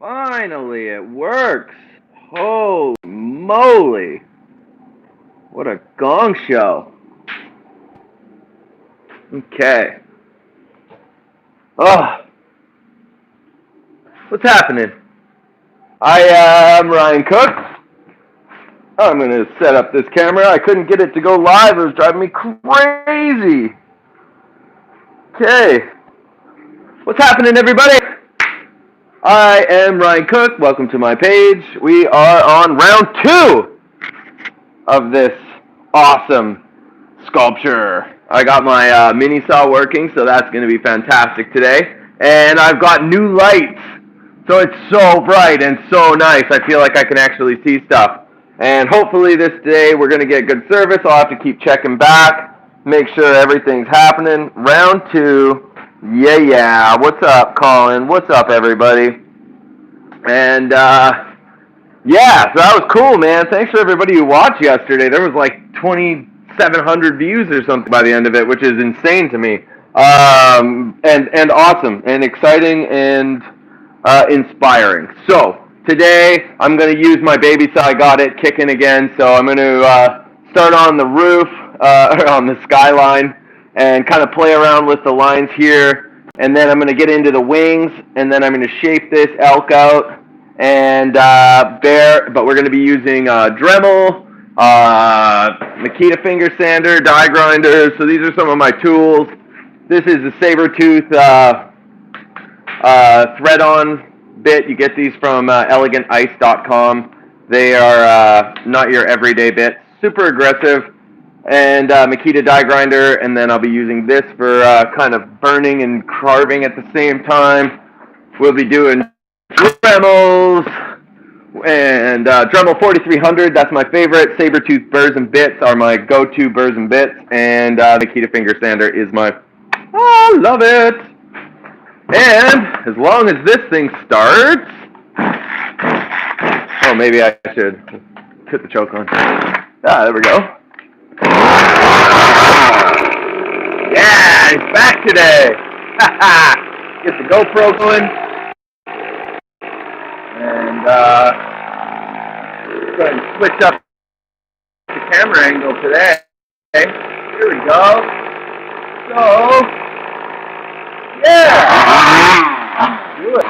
Finally, it works. Holy moly. What a gong show. Okay. Oh, what's happening? I am Ryan Cook. I'm going to set up this camera. I couldn't get it to go live. It was driving me crazy. Okay. What's happening, everybody? I am Ryan Cook. Welcome to my page. We are on round 2 of this awesome sculpture. I got my mini saw working, so that's going to be fantastic today. And I've got new lights, so it's so bright and so nice. I feel like I can actually see stuff. And hopefully this day we're going to get good service. I'll have to keep checking back, make sure everything's happening. Round 2. Yeah. What's up, Colin? What's up, everybody? And, yeah, so that was cool, man. Thanks for everybody who watched yesterday. There was like 2,700 views or something by the end of it, which is insane to me. And awesome and exciting and inspiring. So today I'm going to use my baby saw. I got it kicking again. So I'm going to start on the roof, on the skyline, and kind of play around with the lines here. And then I'm going to get into the wings, and then I'm going to shape this ELK out. And but we're going to be using Dremel, Makita finger sander, die grinder. So these are some of my tools. This is a saber-tooth thread-on bit. You get these from elegantice.com. They are not your everyday bit. Super aggressive. And Makita die grinder. And then I'll be using this for kind of burning and carving at the same time. We'll be doing Dremels and Dremel 4300. That's my favorite. Saber-tooth burrs and bits are my go-to burrs and bits. And Makita finger sander is my... I love it. And as long as this thing starts... Oh, maybe I should put the choke on. There we go. Yeah, he's back today. Get the GoPro going. And go ahead and switch up the camera angle today. Here we go. So, yeah. Do it.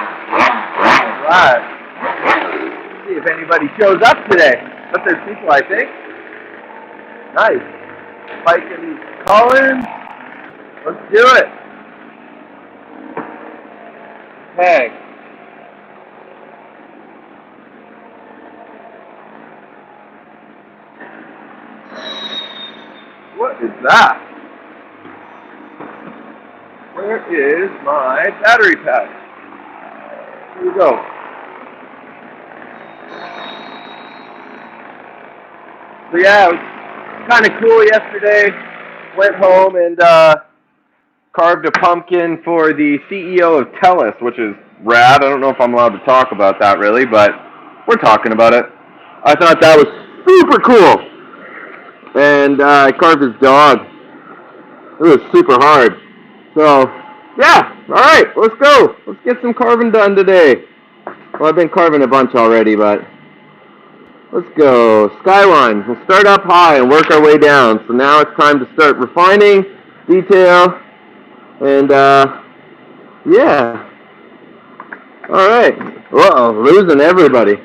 Alright. See if anybody shows up today. But there's people, I think. Nice. Mike and Colin. Let's do it. Okay. What is that? Where is my battery pack? Here we go. So yeah, it was kind of cool yesterday. Went home and carved a pumpkin for the CEO of TELUS, which is rad. I don't know if I'm allowed to talk about that really, but we're talking about it. I thought that was super cool. And I carved his dog. It was super hard. So, yeah, alright, let's go. Let's get some carving done today. Well, I've been carving a bunch already, but let's go. Skyline. We'll start up high and work our way down. So now it's time to start refining detail. And, yeah. Alright. Uh-oh, losing everybody.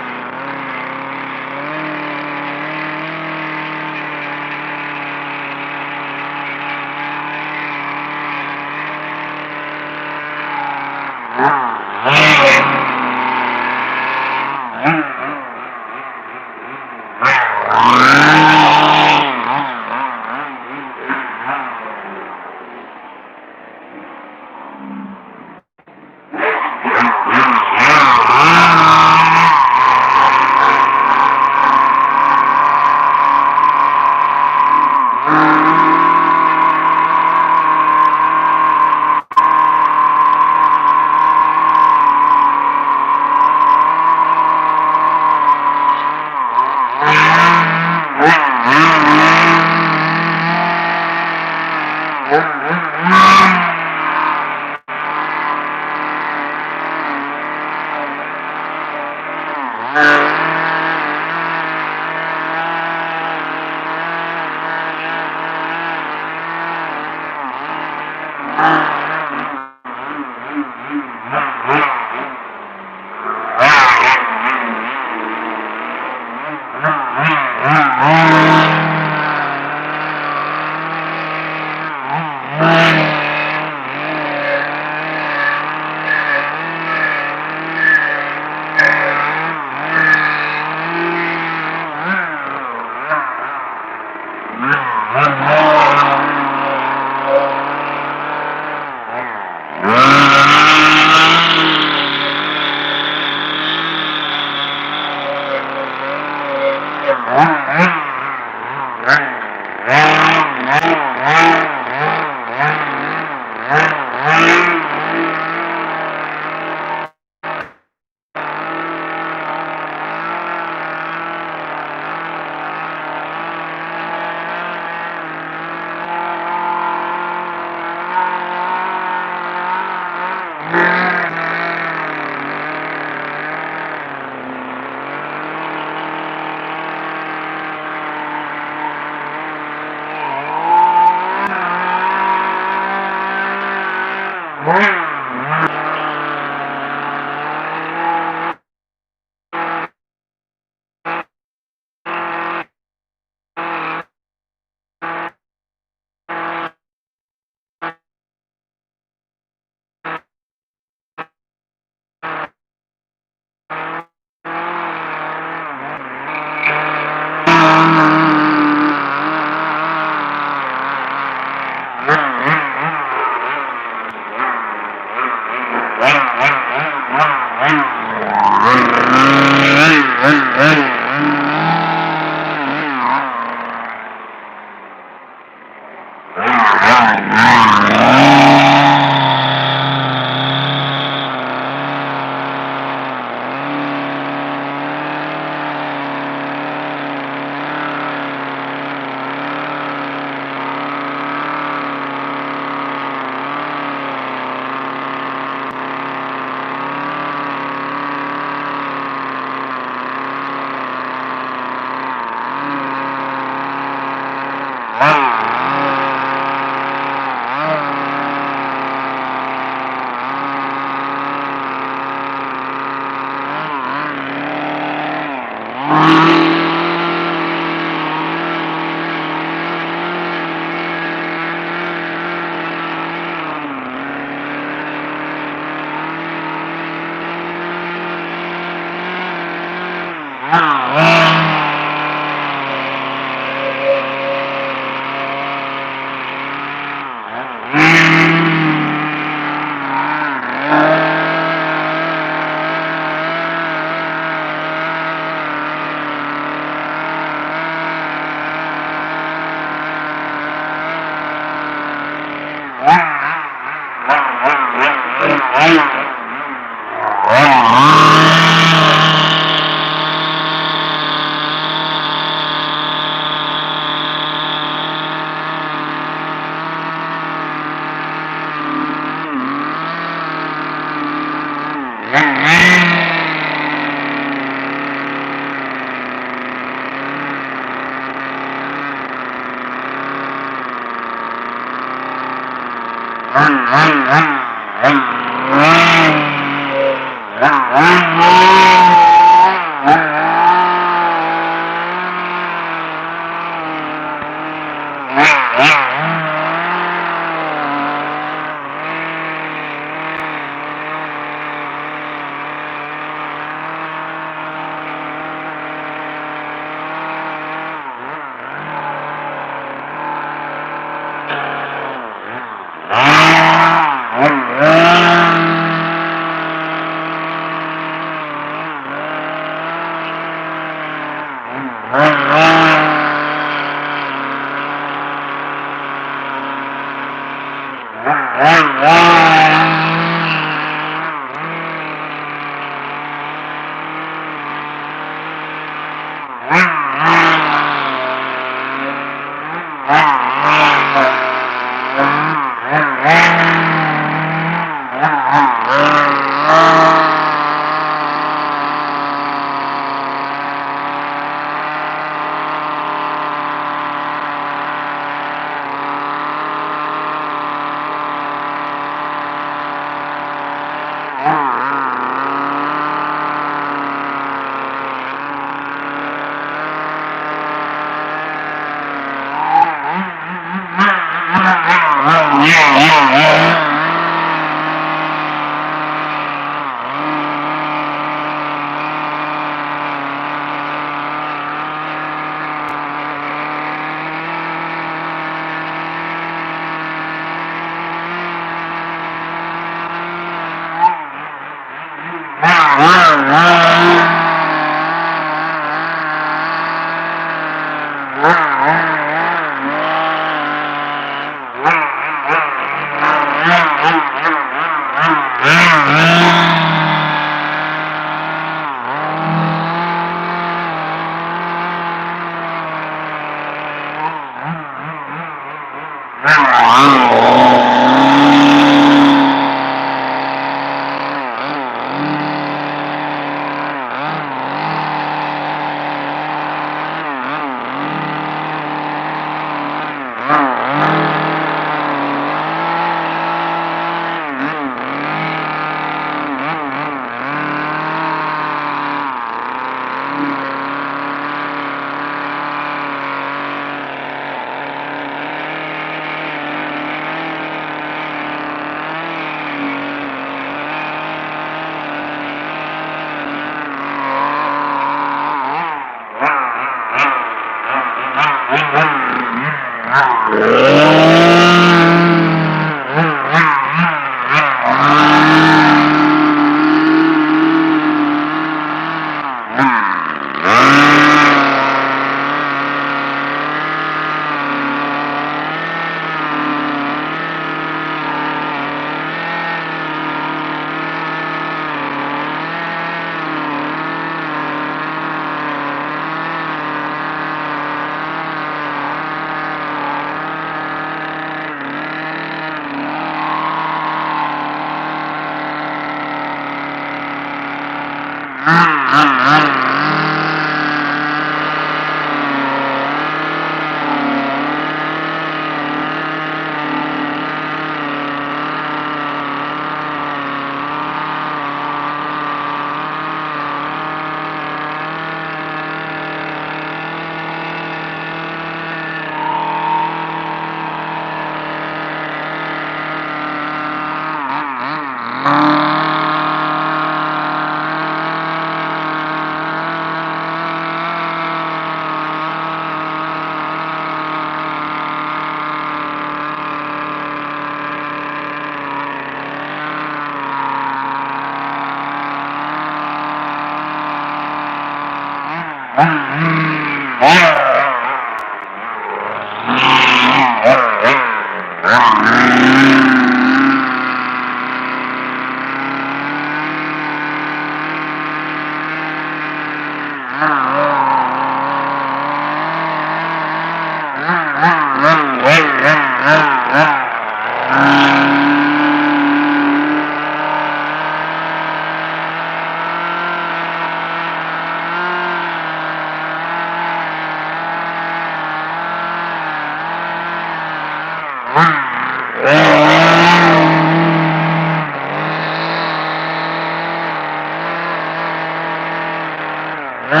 There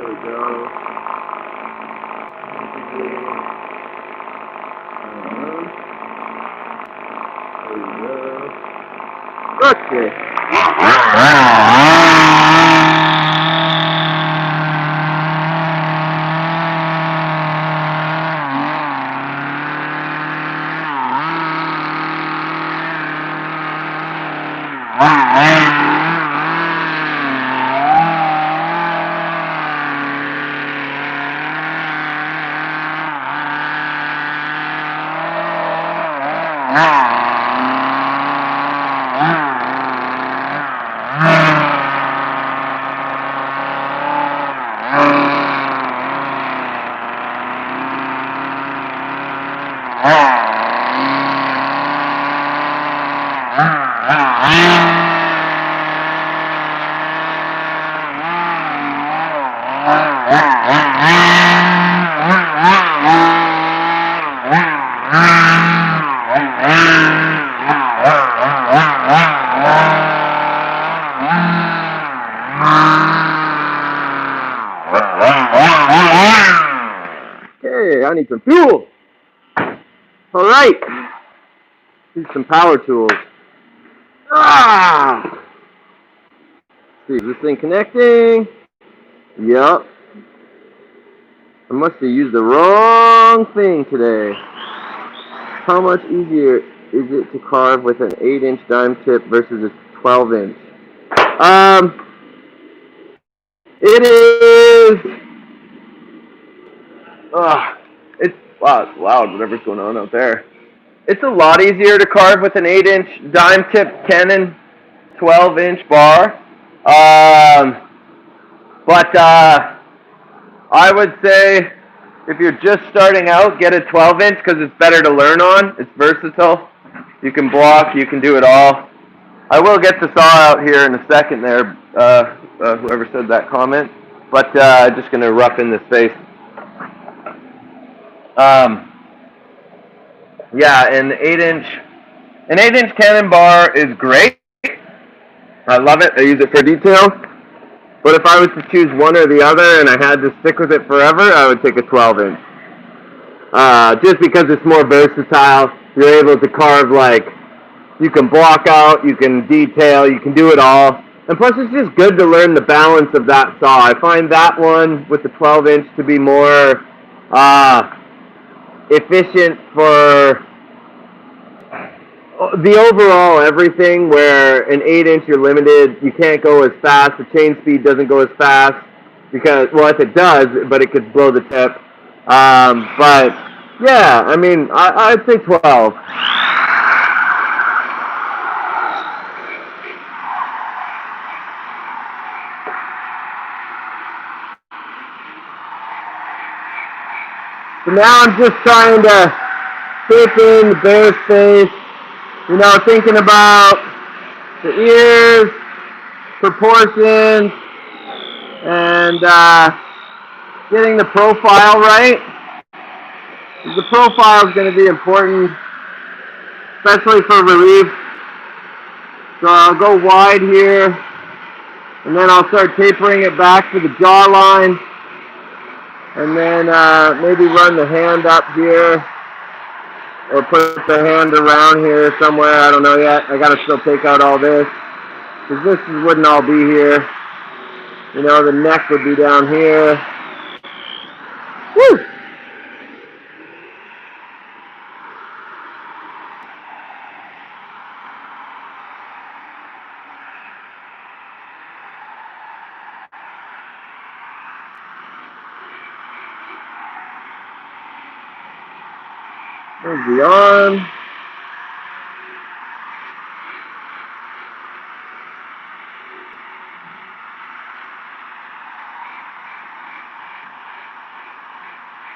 we go. Okay. Okay, I need some fuel. All right. Need some power tools. Ah! See, is this thing connecting? Yep. I must have used the wrong thing today. How much easier is it to carve with an 8-inch dime tip versus a 12-inch? It is. It's wow, it's loud. Whatever's going on out there. It's a lot easier to carve with an 8-inch dime tip 10 and 12-inch bar. But I would say if you're just starting out, get a 12-inch because it's better to learn on. It's versatile. You can block. You can do it all. I will get the saw out here in a second there, whoever said that comment. But just going to roughen this face. Yeah, an 8-inch cannon bar is great. I love it. I use it for detail. But if I was to choose one or the other and I had to stick with it forever, I would take a 12-inch. Just because it's more versatile, you're able to carve like, you can block out, you can detail, you can do it all. And plus it's just good to learn the balance of that saw. I find that one with the 12-inch to be more efficient for the overall everything, where an 8-inch you're limited, you can't go as fast, the chain speed doesn't go as fast, because, well, if it does, but it could blow the tip. But, yeah, I mean, I'd say 12. So now I'm just trying to shape in the bear's face, you know, thinking about the ears, proportions, and getting the profile right. The profile is going to be important, especially for relief. So I'll go wide here, and then I'll start tapering it back to the jawline, and then maybe run the hand up here, or put the hand around here somewhere. I don't know yet. I got to still take out all this, because this wouldn't all be here. You know, the neck would be down here. Woo! There's the arm.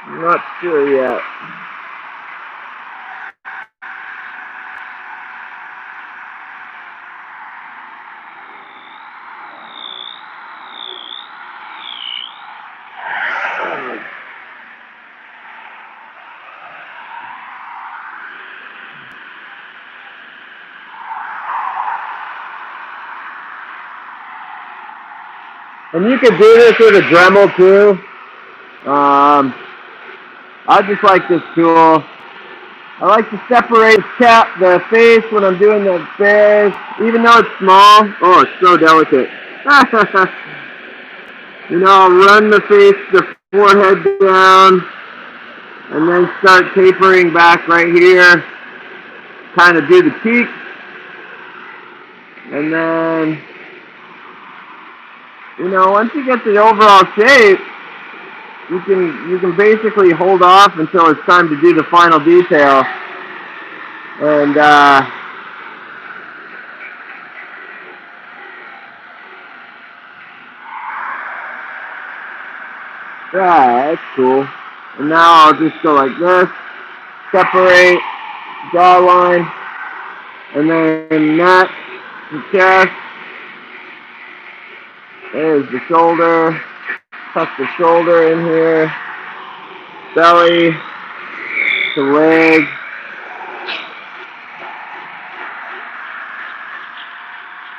I'm not sure yet. And you can do this with a Dremel too. I just like this tool. I like to separate the face when I'm doing the bears, even though it's small. Oh, it's so delicate. You know, I'll run the face, the forehead down, and then start tapering back right here. Kind of do the cheeks, and then, you know, once you get the overall shape, you can basically hold off until it's time to do the final detail. And yeah, that's cool. And now I'll just go like this, separate, jawline, and then neck, the chest. There's the shoulder. Tuck the shoulder in here. Belly, the leg.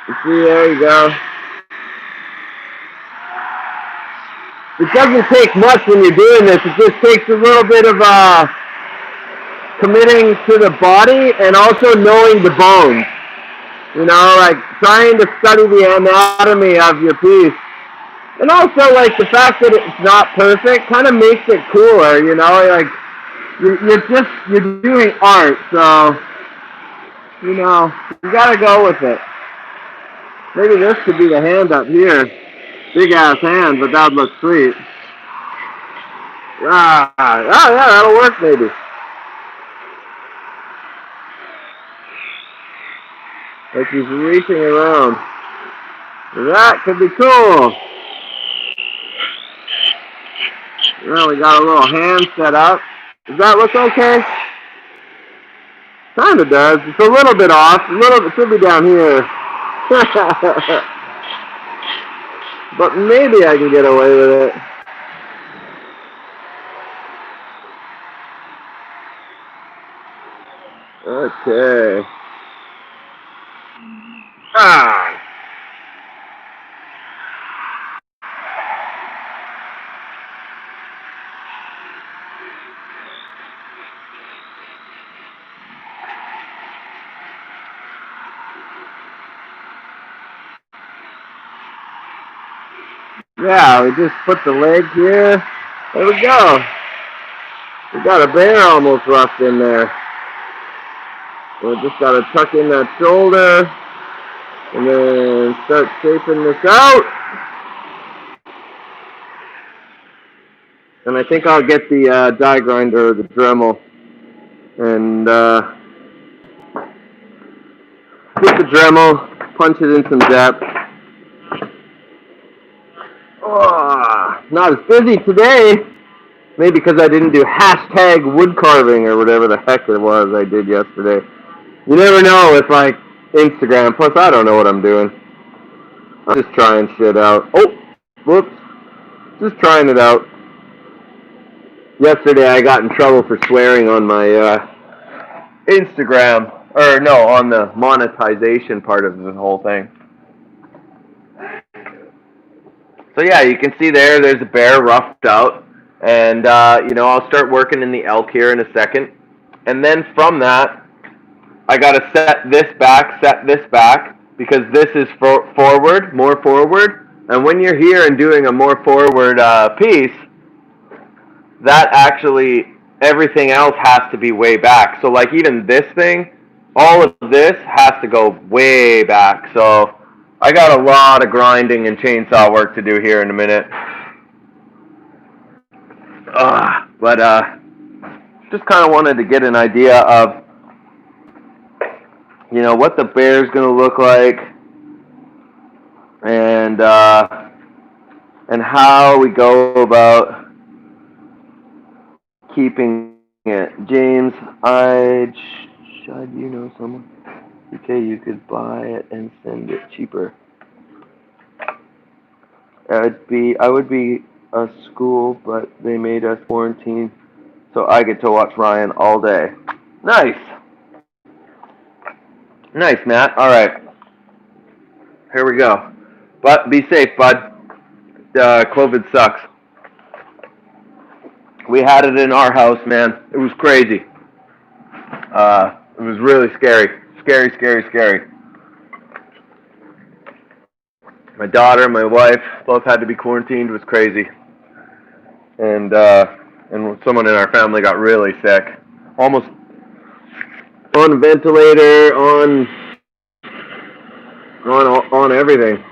You see, there you go. It doesn't take much when you're doing this. It just takes a little bit of committing to the body and also knowing the bones. You know, like trying to study the anatomy of your piece. And also, like, the fact that it's not perfect kind of makes it cooler, you know? Like, you're doing art, so, you know, you gotta go with it. Maybe this could be the hand up here. Big-ass hand, but that would look sweet. Oh, yeah, that'll work, maybe. Like he's reaching around. That could be cool. Well, we got a little hand set up. Does that look okay? Kinda does. It's a little bit off. It should be down here. But maybe I can get away with it. Okay. Yeah, we just put the leg here. There we go. We got a bear almost roughed in there. We just got to tuck in that shoulder and then start shaping this out. And I think I'll get the die grinder or the Dremel and get the Dremel, punch it in some depth. Oh, not as busy today. Maybe because I didn't do hashtag wood carving or whatever the heck it was I did yesterday. You never know with like Instagram. Plus, I don't know what I'm doing. I'm just trying shit out. Oh, whoops. Just trying it out. Yesterday I got in trouble for swearing on my Instagram. Or no, on the monetization part of the whole thing. So yeah, you can see there's a bear roughed out. And, you know, I'll start working in the ELK here in a second. And then from that, I got to set this back, because this is forward, more forward. And when you're here and doing a more forward piece, that actually, everything else has to be way back. So like even this thing, all of this has to go way back. So I got a lot of grinding and chainsaw work to do here in a minute. But just kind of wanted to get an idea of, what the bear's going to look like, and how we go about keeping it. James, should you know someone? Okay, you could buy it and send it cheaper. I would be a school, but they made us quarantine, so I get to watch Ryan all day. Nice. Nice, Matt. All right. Here we go. But be safe, bud. COVID sucks. We had it in our house, man. It was crazy. It was really scary. Scary, scary, scary. My daughter and my wife both had to be quarantined. It was crazy. And someone in our family got really sick. Almost on a ventilator, on everything.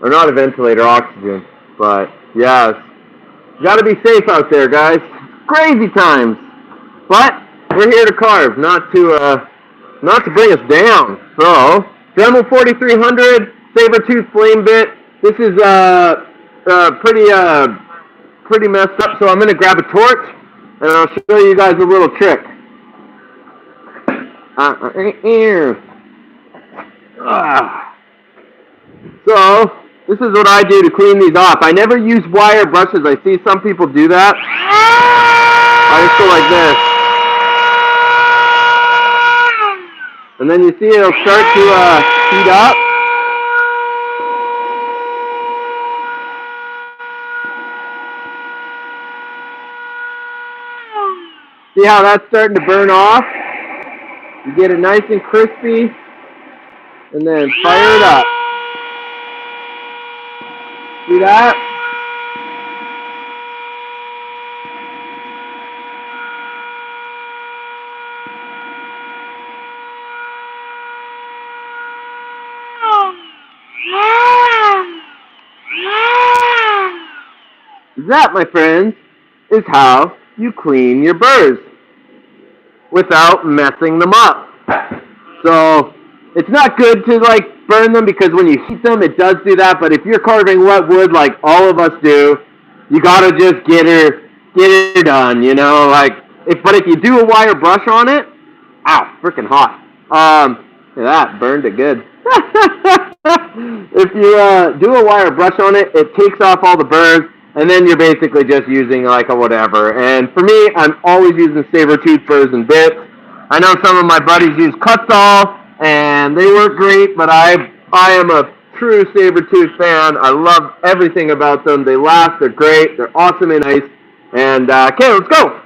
Or not a ventilator, oxygen. But yeah, you gotta be safe out there, guys. Crazy times. But we're here to carve, not to bring us down. So, Dremel 4300, saber-tooth flame bit. This is pretty messed up. So I'm gonna grab a torch and I'll show you guys a little trick. So this is what I do to clean these off. I never use wire brushes. I see some people do that. I just go like this. And then you see it'll start to heat up. See how that's starting to burn off? You get it nice and crispy, and then fire it up. See that? That, my friends, is how you clean your burrs without messing them up. So it's not good to burn them, because when you heat them, it does do that. But if you're carving wet wood like all of us do, you gotta just get her done. But if you do a wire brush on it, ow, freaking hot. That burned it good. If you do a wire brush on it, it takes off all the burrs, and then you're basically just using a whatever. And for me, I'm always using saber-tooth burrs and bits. I know some of my buddies use Kutzall, and they work great, but I am a true saber-tooth fan. I love everything about them. They last, they're great, they're awesome and nice. And, okay, let's go.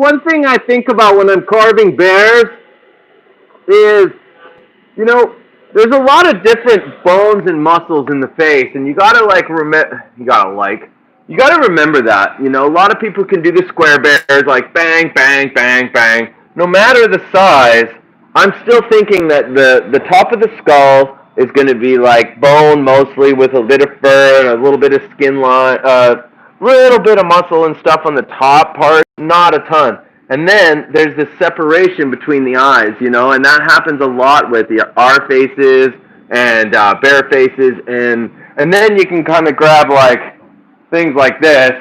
one thing I think about when I'm carving bears is, you know, there's a lot of different bones and muscles in the face, and you gotta remember that. You know, a lot of people can do the square bears, like bang, bang, bang, bang. No matter the size, I'm still thinking that the top of the skull is going to be like bone mostly with a bit of fur and a little bit of skin line, little bit of muscle and stuff on the top part, not a ton. And then there's this separation between the eyes, you know, and that happens a lot with our faces and bear faces, and then you can kind of grab like things like this.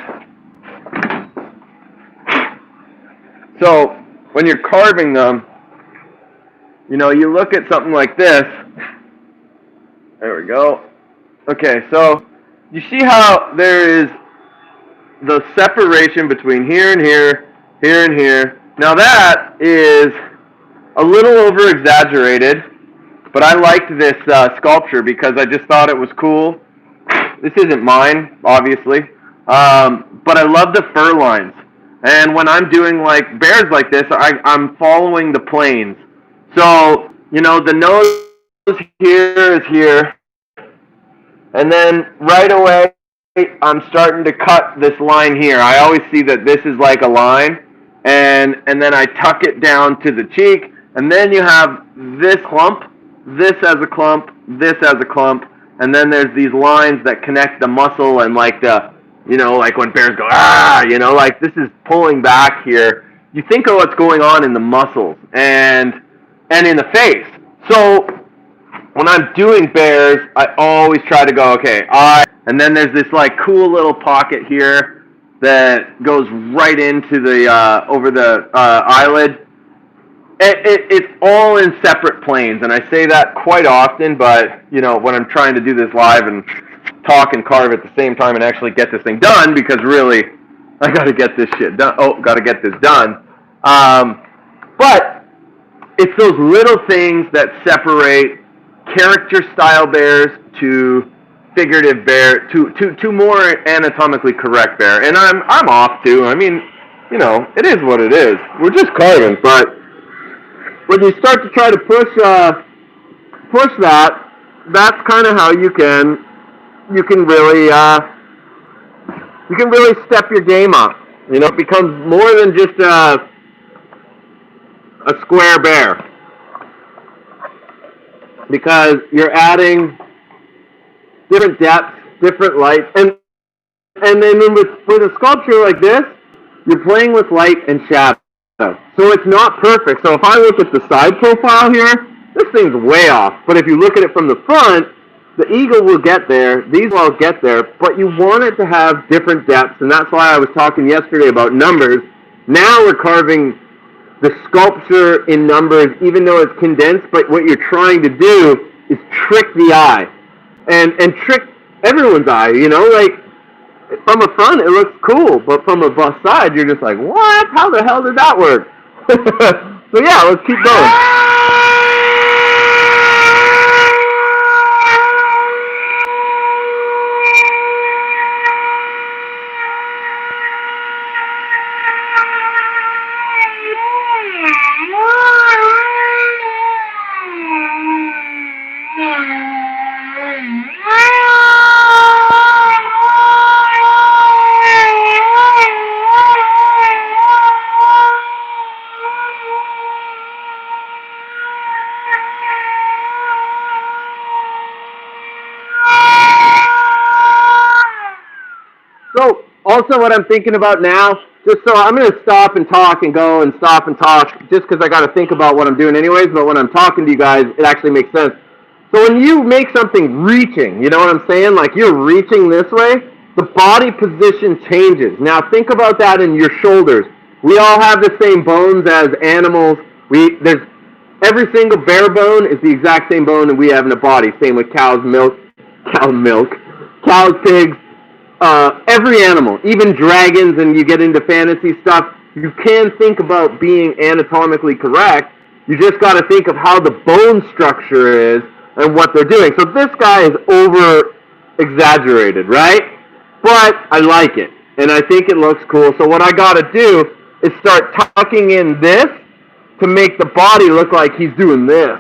So when you're carving them, you know, you look at something like this. There we go. Okay, so you see how there is the separation between here and here, here and here. Now that is a little over exaggerated, but I liked this sculpture because I just thought it was cool. This isn't mine, obviously, but I love the fur lines. And when I'm doing like bears like this, I'm following the planes. So, you know, the nose here is here, and then right away I'm starting to cut this line here. I always see that this is like a line, and then I tuck it down to the cheek, and then you have this clump, this as a clump, this as a clump, and then there's these lines that connect the muscle and like the, you know, like when bears go, ah, you know, like this is pulling back here. You think of what's going on in the muscles and in the face. So when I'm doing bears, I always try to go, okay, and then there's this like cool little pocket here that goes right into the, over the eyelid. It's all in separate planes, and I say that quite often, but, you know, when I'm trying to do this live and talk and carve at the same time and actually get this thing done, because really, I gotta get this shit done. Oh, gotta get this done. But it's those little things that separate character style bears to figurative bear, to more anatomically correct bear. And I'm off too. I mean, you know, it is what it is. We're just carving, but when you start to try to push that, that's kind of how you can really step your game up. You know, it becomes more than just a square bear, because you're adding different depths, different lights, and then with a sculpture like this, you're playing with light and shadow. So it's not perfect. So if I look at the side profile here, this thing's way off. But if you look at it from the front, the eagle will get there, these will all get there, but you want it to have different depths, and that's why I was talking yesterday about numbers. Now we're carving the sculpture in numbers, even though it's condensed, but what you're trying to do is trick the eye, and trick everyone's eye, you know, like, from the front it looks cool, but from the side you're just like, what? How the hell did that work? So yeah, let's keep going. So, also what I'm thinking about now, just so I'm going to stop and talk and go and stop and talk, just because I got to think about what I'm doing anyways, but when I'm talking to you guys, it actually makes sense. So when you make something reaching, you know what I'm saying? Like you're reaching this way, the body position changes. Now think about that in your shoulders. We all have the same bones as animals. There's every single bear bone is the exact same bone that we have in the body. Same with cows, pigs, every animal, even dragons, and you get into fantasy stuff. You can think about being anatomically correct. You just got to think of how the bone structure is and what they're doing. So this guy is over exaggerated, right? But I like it, and I think it looks cool. So what I got to do is start tucking in this to make the body look like he's doing this.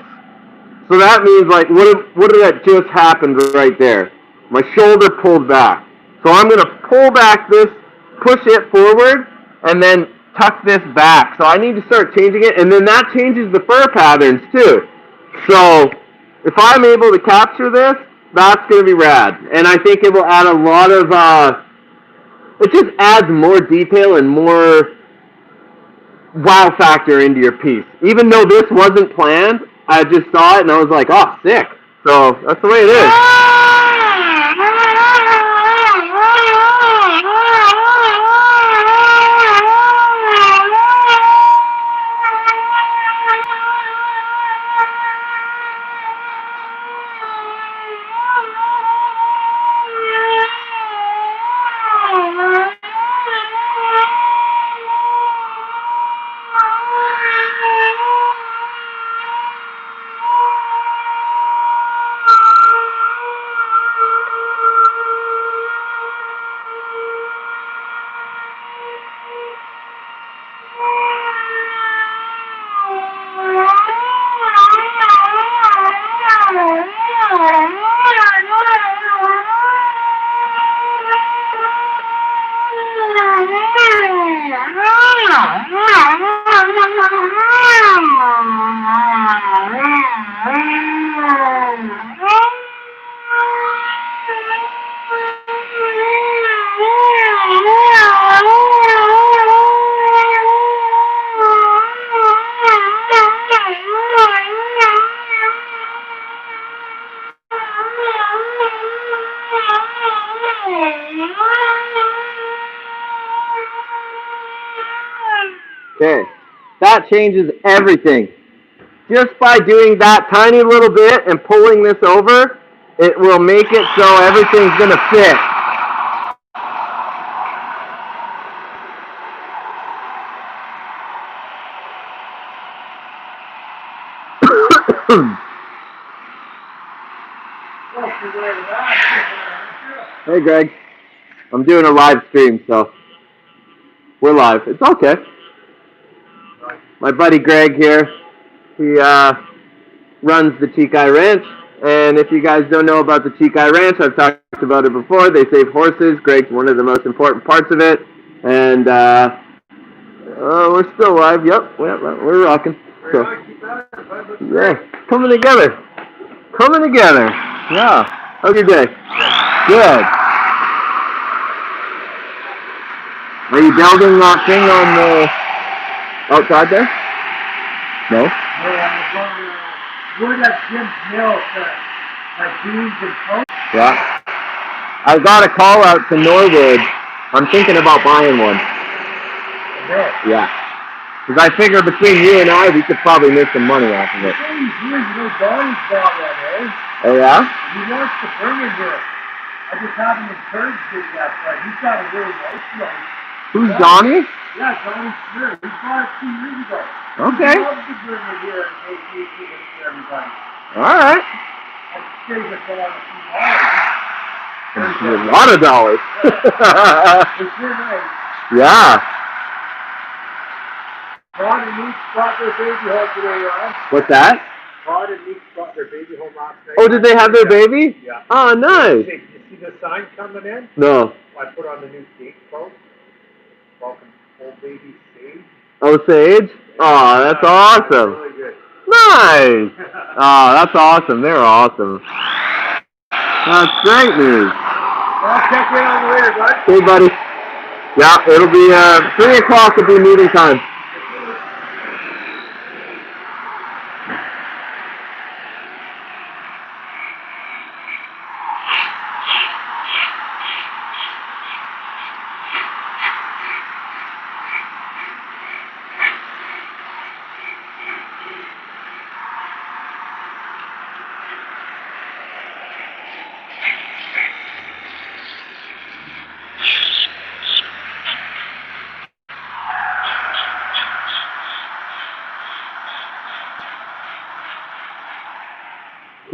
So that means, like, what did that just happened right there? My shoulder pulled back. So I'm going to pull back this, push it forward, and then tuck this back. So I need to start changing it, and then that changes the fur patterns too. So if I'm able to capture this, that's going to be rad. And I think it will add a lot of, it just adds more detail and more wow factor into your piece. Even though this wasn't planned, I just saw it and I was like, oh, sick. So that's the way it is. Okay, that changes everything. Just by doing that tiny little bit and pulling this over, it will make it so everything's going to fit. Hey, Greg. I'm doing a live stream, so we're live. It's okay. My buddy Greg here, he runs the Chikai Ranch, and if you guys don't know about the Chikai Ranch, I've talked about it before. They save horses. Greg's one of the most important parts of it, and we're still live. Yep, we're rocking. So, yeah, coming together. Yeah. How's your day? Good. Are you building that thing on the outside there? No? We're at Jim's Mill for like beans and toast. Yeah. I got a call out to Norwood. I'm thinking about buying one. Yeah. Because I figure between you and I, we could probably make some money off of it. Donnie's got one, eh? Oh, yeah? He wants to bring it here. I just haven't encouraged it yet, but he's got a really nice one. Who's Donnie? Yeah, Donnie Smith. He bought it 2 years ago. Okay. He loves to bring it here and make YouTube for everybody. All right. That saves us a lot of dollars. It's really nice. Yeah. Todd and Nick got their baby home today, Ron. What's that? Todd and Nick got their baby home last night. Oh, did they have their baby? Yeah. Oh, nice. Did you see the sign coming in? No. I put on the new gate post. Welcome, old baby Sage. Oh, Sage? Oh, that's awesome. Really good. Nice. Oh, that's awesome. They're awesome. That's great news. I'll check in on you later, bud. Hey, buddy. Yeah, it'll be 3 o'clock will be meeting time.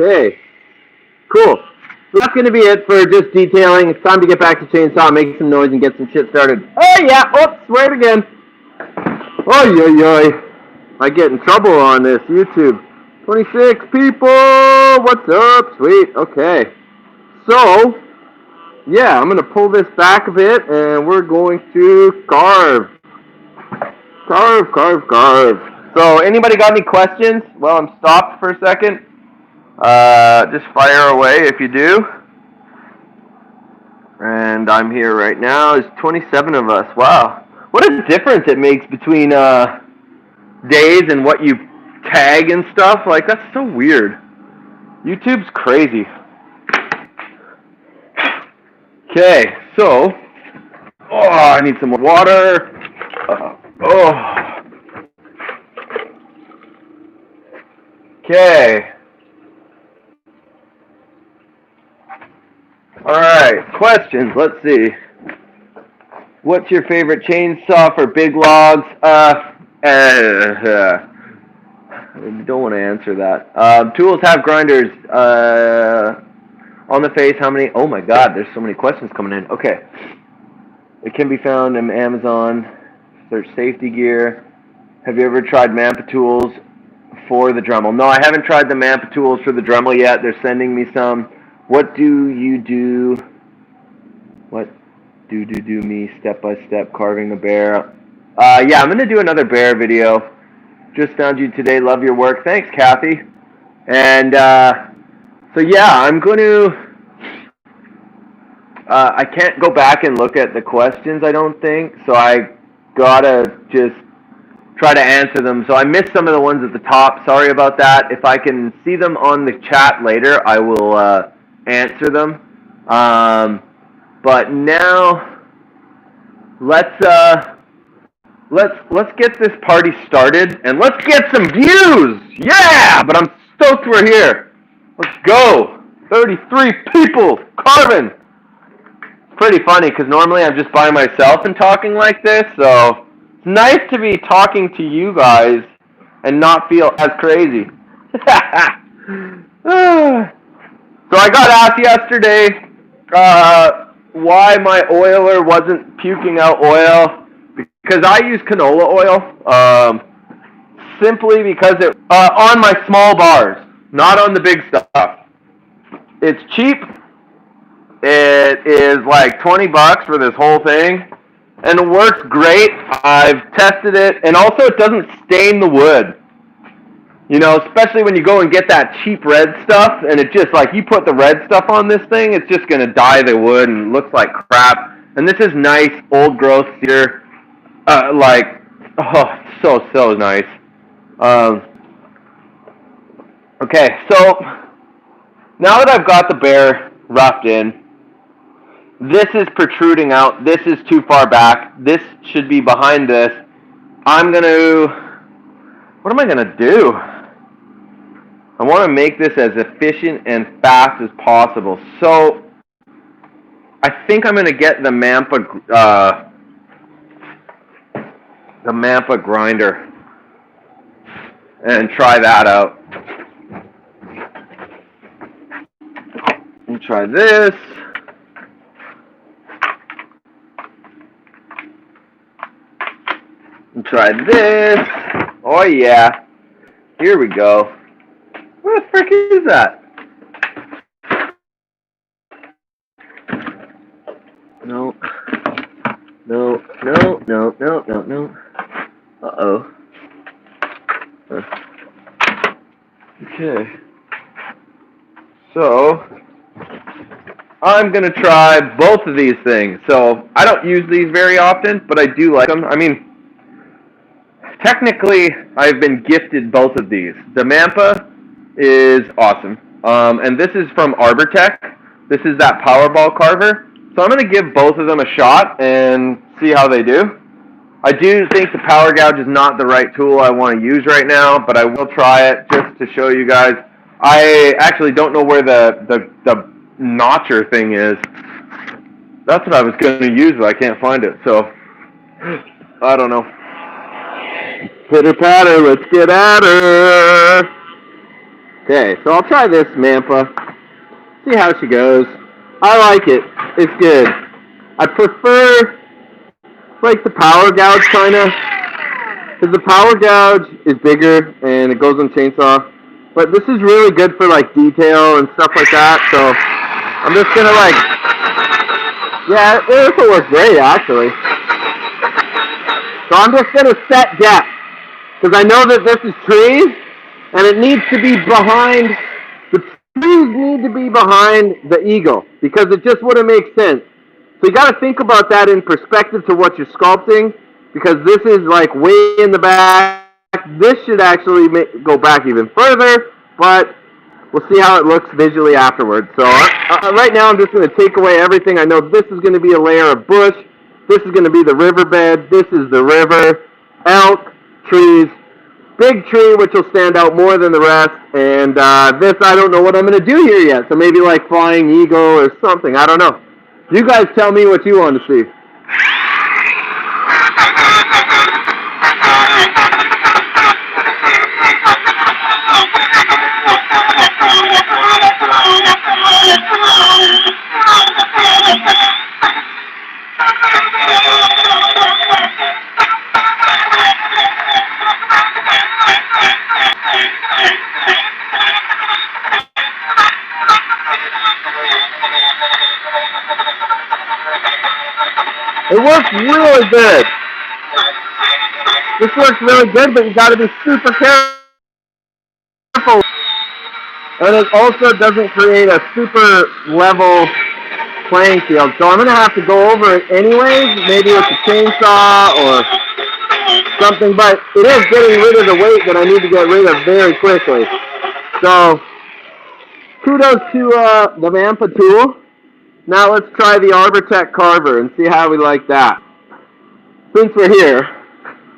Okay, cool. So that's going to be it for just detailing. It's time to get back to chainsaw, make some noise, and get some shit started. Oh, yeah. Oops, swear it again. Oy. I get in trouble on this YouTube. 26 people! What's up? Sweet. Okay. So, yeah, I'm going to pull this back a bit, and we're going to carve. Carve. So, anybody got any questions? Well, I'm stopped for a second. Just fire away if you do. And I'm here right now. There's 27 of us. Wow. What a difference it makes between days and what you tag and stuff. Like, that's so weird. YouTube's crazy. Okay, so, I need some more water. Okay. Alright, questions. Let's see. What's your favorite chainsaw for big logs? I don't want to answer that. Tools have grinders. On the face, how many? Oh my god, there's so many questions coming in. Okay. It can be found on Amazon. Search safety gear. Have you ever tried Mampa tools for the Dremel? No, I haven't tried the Mampa tools for the Dremel yet. They're sending me some. What do you do? What do me step by step carving a bear? Yeah, I'm going to do another bear video. Just found you today. Love your work. Thanks, Kathy. And so yeah, I'm going to. I can't go back and look at the questions, I don't think. So I gotta just try to answer them. So I missed some of the ones at the top. Sorry about that. If I can see them on the chat later, I will answer them. But now let's get this party started and let's get some views. Yeah, but I'm stoked we're here. Let's go. 33 people carving. It's pretty funny because normally I'm just by myself and talking like this, so it's nice to be talking to you guys and not feel as crazy. So I got asked yesterday why my oiler wasn't puking out oil, because I use canola oil, simply because it on my small bars, not on the big stuff. It's cheap. It is like $20 for this whole thing, and it works great. I've tested it, and also it doesn't stain the wood. You know, especially when you go and get that cheap red stuff, and it just, like, you put the red stuff on this thing, it's just going to dye the wood and looks like crap. And this is nice, old-growth cedar. So nice. Okay, so now that I've got the bear roughed in, this is protruding out. This is too far back. This should be behind this. What am I going to do? I want to make this as efficient and fast as possible. So I think I'm going to get the Mampa grinder and try that out. And try this. And try this. Oh yeah. Here we go. What the frick is that? No. Uh-oh. Okay. So, I'm going to try both of these things. So, I don't use these very often, but I do like them. I mean, technically, I've been gifted both of these. The Mampa is awesome. And this is from Arbortech. This is that Powerball carver. So I'm going to give both of them a shot and see how they do. I do think the Power Gouge is not the right tool I want to use right now, but I will try it just to show you guys. I actually don't know where the notcher thing is. That's what I was going to use, but I can't find it. So, I don't know. Pitter patter, let's get at her. Okay, so I'll try this Mampa. See how she goes. I like it. It's good. I prefer, like, the Power Gouge, kind of. Because the power gouge is bigger and it goes on chainsaw. But this is really good for like detail and stuff like that. So I'm just gonna like, yeah, this will work great actually. So I'm just gonna set depth because I know that this is trees and it needs to be behind. The trees need to be behind the eagle because it just wouldn't make sense. So you got to think about that in perspective to what you're sculpting because this is like way in the back. This should actually go back even further, but we'll see how it looks visually afterwards. So right now I'm just going to take away everything. I know this is going to be a layer of bush. This is going to be the riverbed. This is the river, elk, trees, big tree which will stand out more than the rest. And this, I don't know what I'm going to do here yet. So maybe like flying eagle or something. I don't know. You guys tell me what you want to see. It works really good. This works really good, but you got to be super careful. And it also doesn't create a super level playing field. So I'm going to have to go over it anyways, maybe with the chainsaw or something. But it is getting rid of the weight that I need to get rid of very quickly. So kudos to the Mampa tool. Now let's try the Arbortech carver and see how we like that. Since we're here,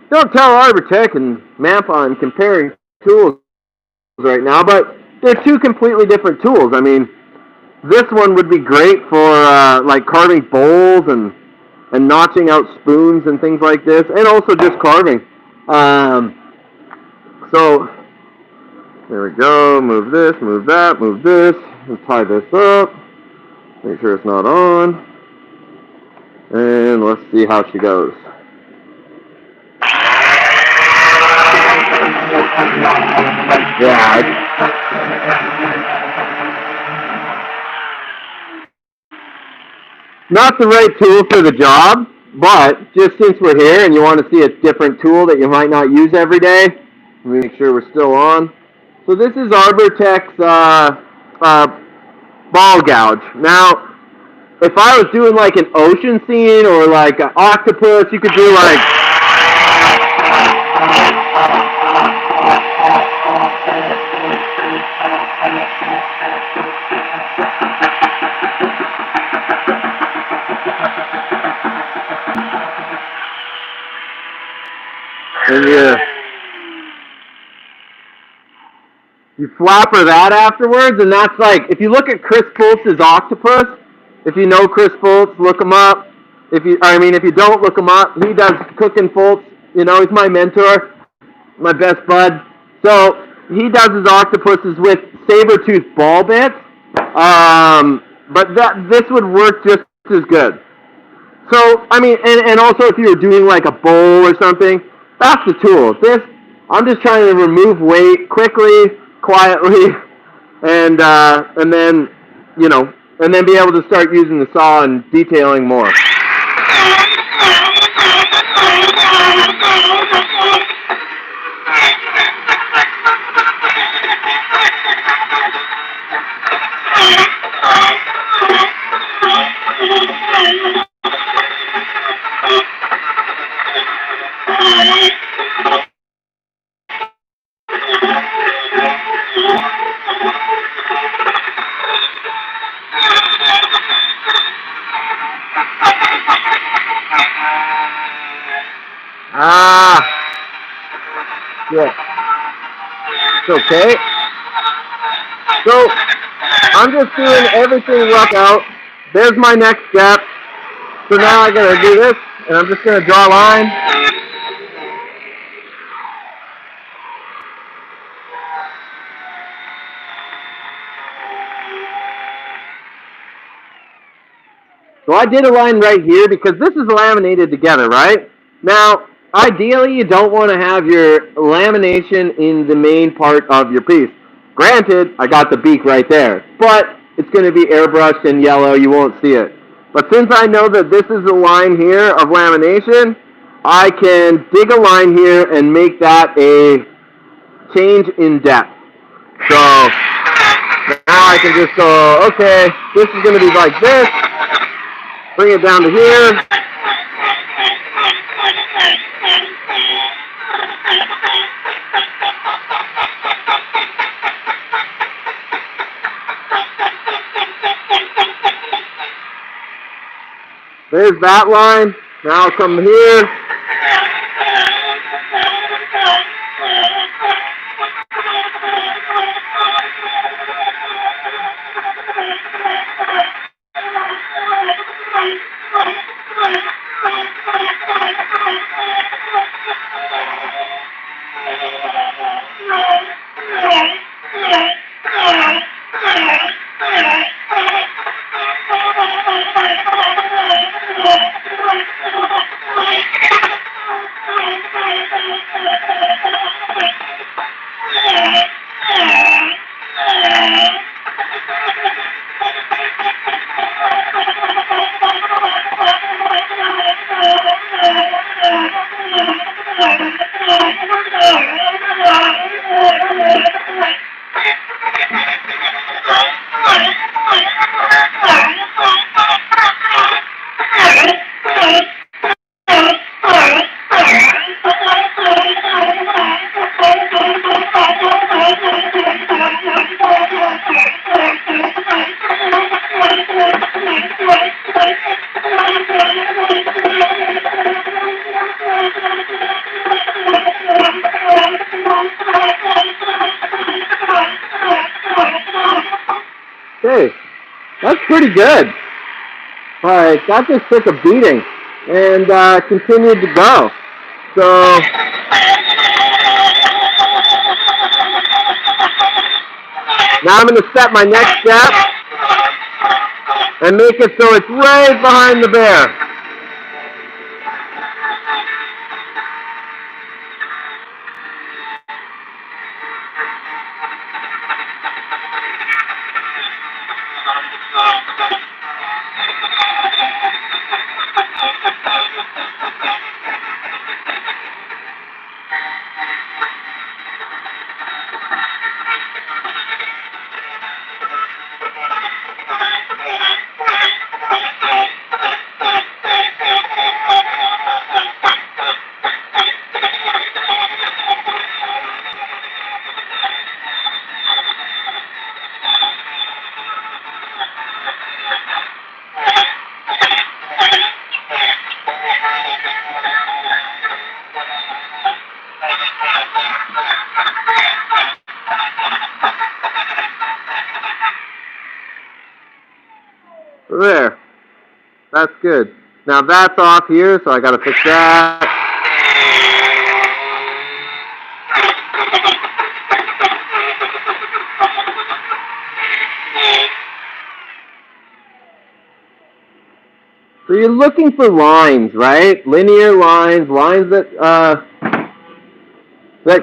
don't tell Arbortech and Mampa I'm comparing tools right now, but they're two completely different tools. I mean, this one would be great for like carving bowls and notching out spoons and things like this, and also just carving. So there we go. Move this, move that, move this, and tie this up. Make sure it's not on. And let's see how she goes. Yeah. Not the right tool for the job, but just since we're here and you want to see a different tool that you might not use every day, let me make sure we're still on. So this is Arbortech's ball gouge. Now, if I was doing like an ocean scene or like an octopus, you could do like and you flapper that afterwards, and that's like, if you look at Chris Fultz's octopus, if you know Chris Fultz, look him up. If you don't, look him up. He does Cookin' Fultz. You know, he's my mentor, my best bud. So he does his octopuses with saber-tooth ball bits. But this would work just as good. So, I mean, and also if you were doing like a bowl or something, that's the tool. This, I'm just trying to remove weight quickly, quietly, and then, you know, and then be able to start using the saw and detailing more. Yeah. It's okay. So, I'm just doing everything rough out. There's my next step. So now I gotta do this, and I'm just gonna draw a line. So I did a line right here because this is laminated together, right? Now, ideally, you don't want to have your lamination in the main part of your piece. Granted, I got the beak right there, but it's going to be airbrushed and yellow. You won't see it. But since I know that this is the line here of lamination, I can dig a line here and make that a change in depth. So now I can just go, okay, this is going to be like this. Bring it down to here. There's that line. Now I'll come here. Hey, that's pretty good. Alright, that just took a beating and continued to go. So now I'm going to set my next step and make it so it's right behind the bear. There. That's good. Now that's off here, so I gotta fix that. So you're looking for lines, right? Linear lines, lines that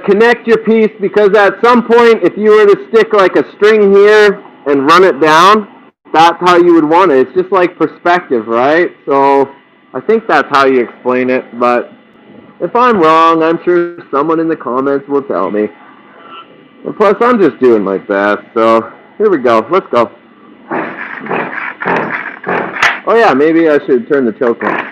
connect your piece, because at some point, if you were to stick like a string here and run it down, that's how you would want it. It's just like perspective, right? So I think that's how you explain it, but if I'm wrong, I'm sure someone in the comments will tell me. And plus, I'm just doing my best, so here we go. Let's go. Oh yeah, maybe I should turn the choke on.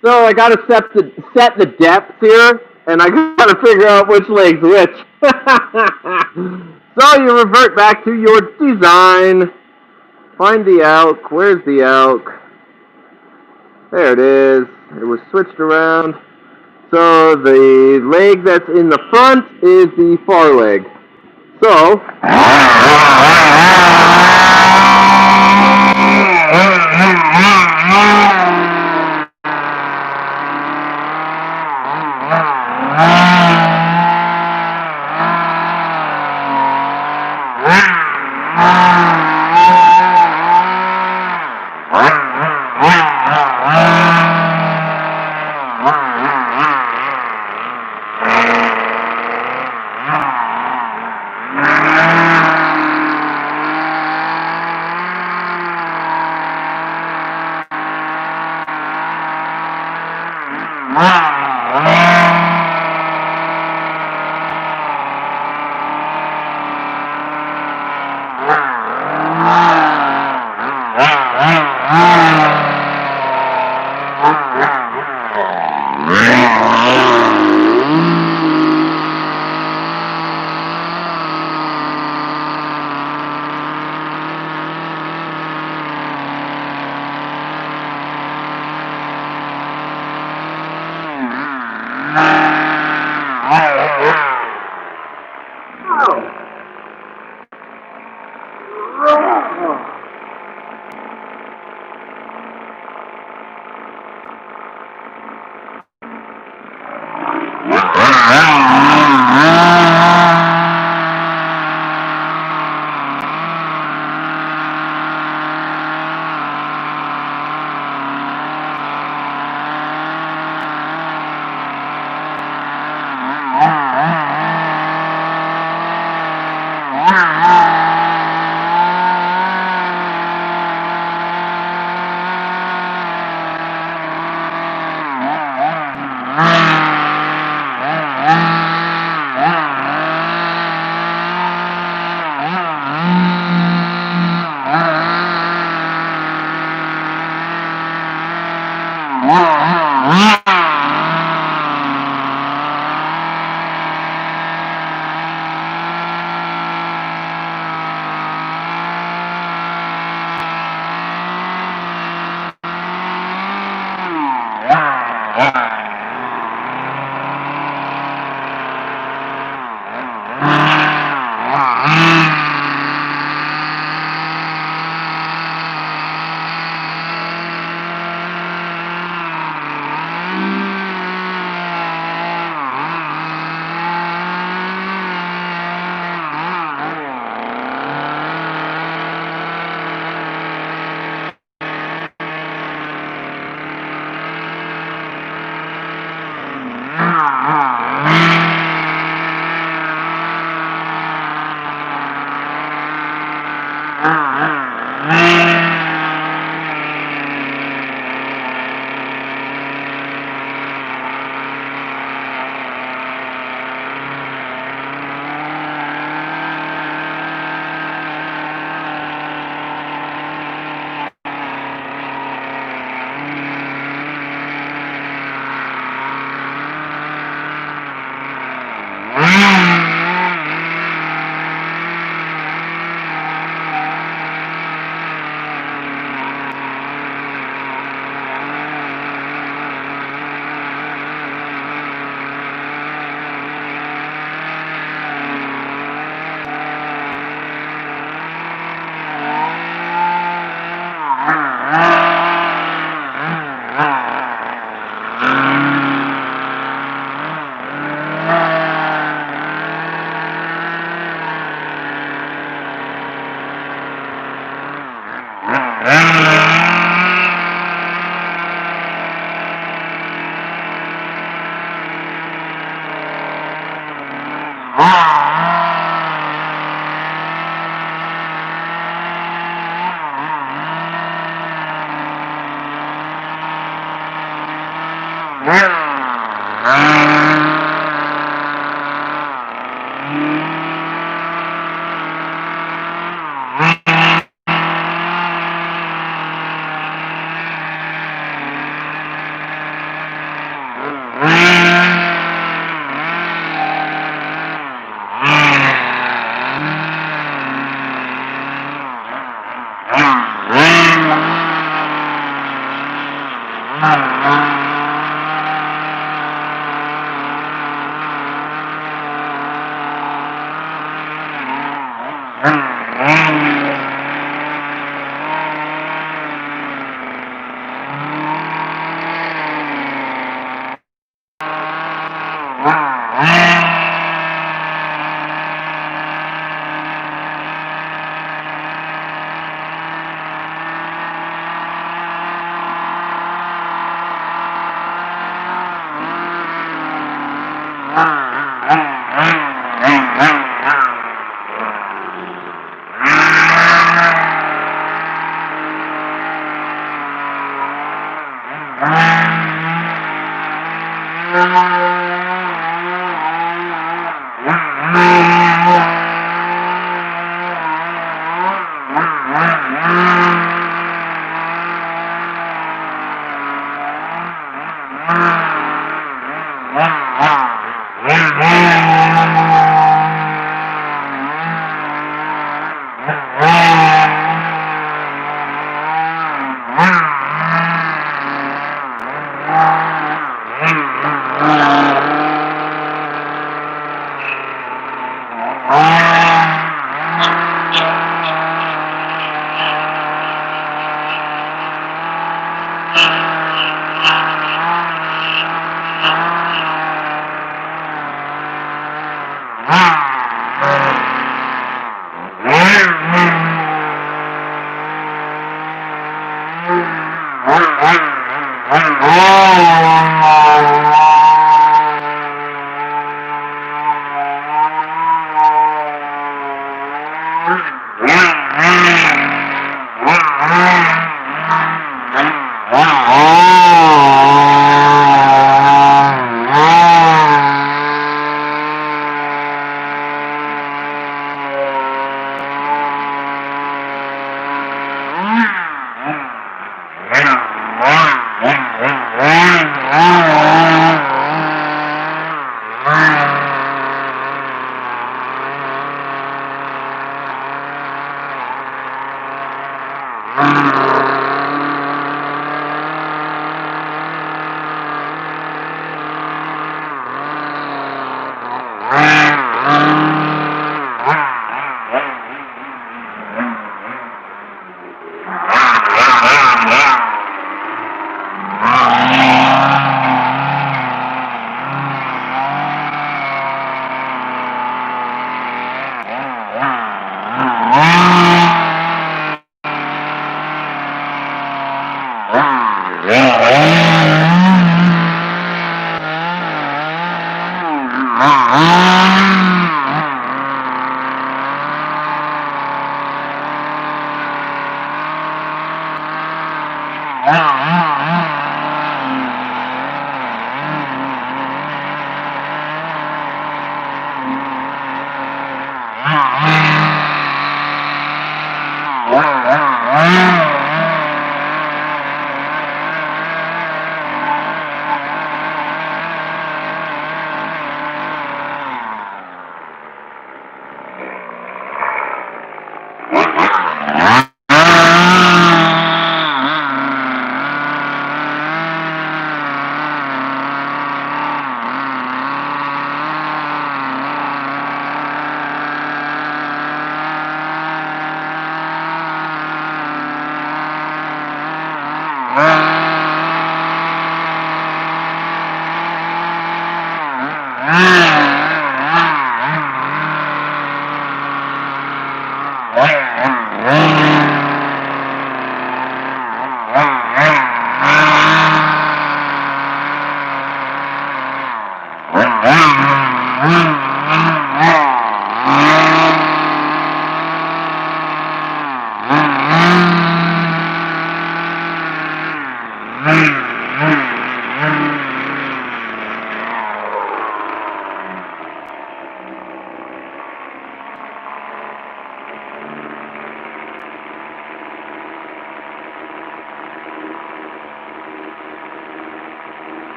So I gotta set the depth here, and I gotta figure out which leg's which. So you revert back to your design. Find the ELK. Where's the ELK? There it is. It was switched around. So the leg that's in the front is the far leg. So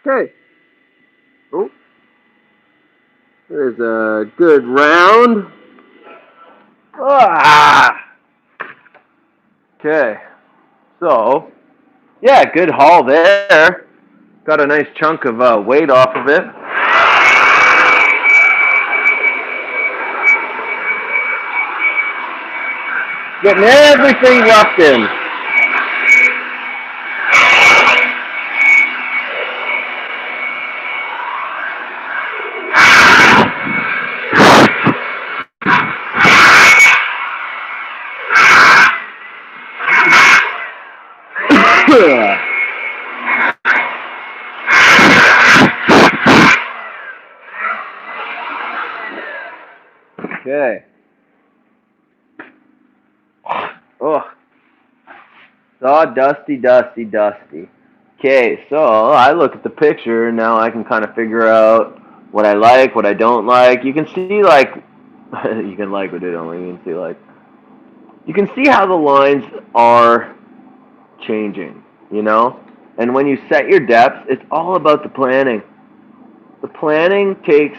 Okay. Oh, there's a good round. Ah. Okay. So, yeah, good haul there. Got a nice chunk of weight off of it. Getting everything roughed in. Okay. Oh. Saw dusty. Okay, so I look at the picture, now I can kind of figure out what I like, what I don't like. You can see, like, you can like what you don't like, you can see, like, you can see how the lines are changing, you know? And when you set your depths, it's all about the planning. The planning takes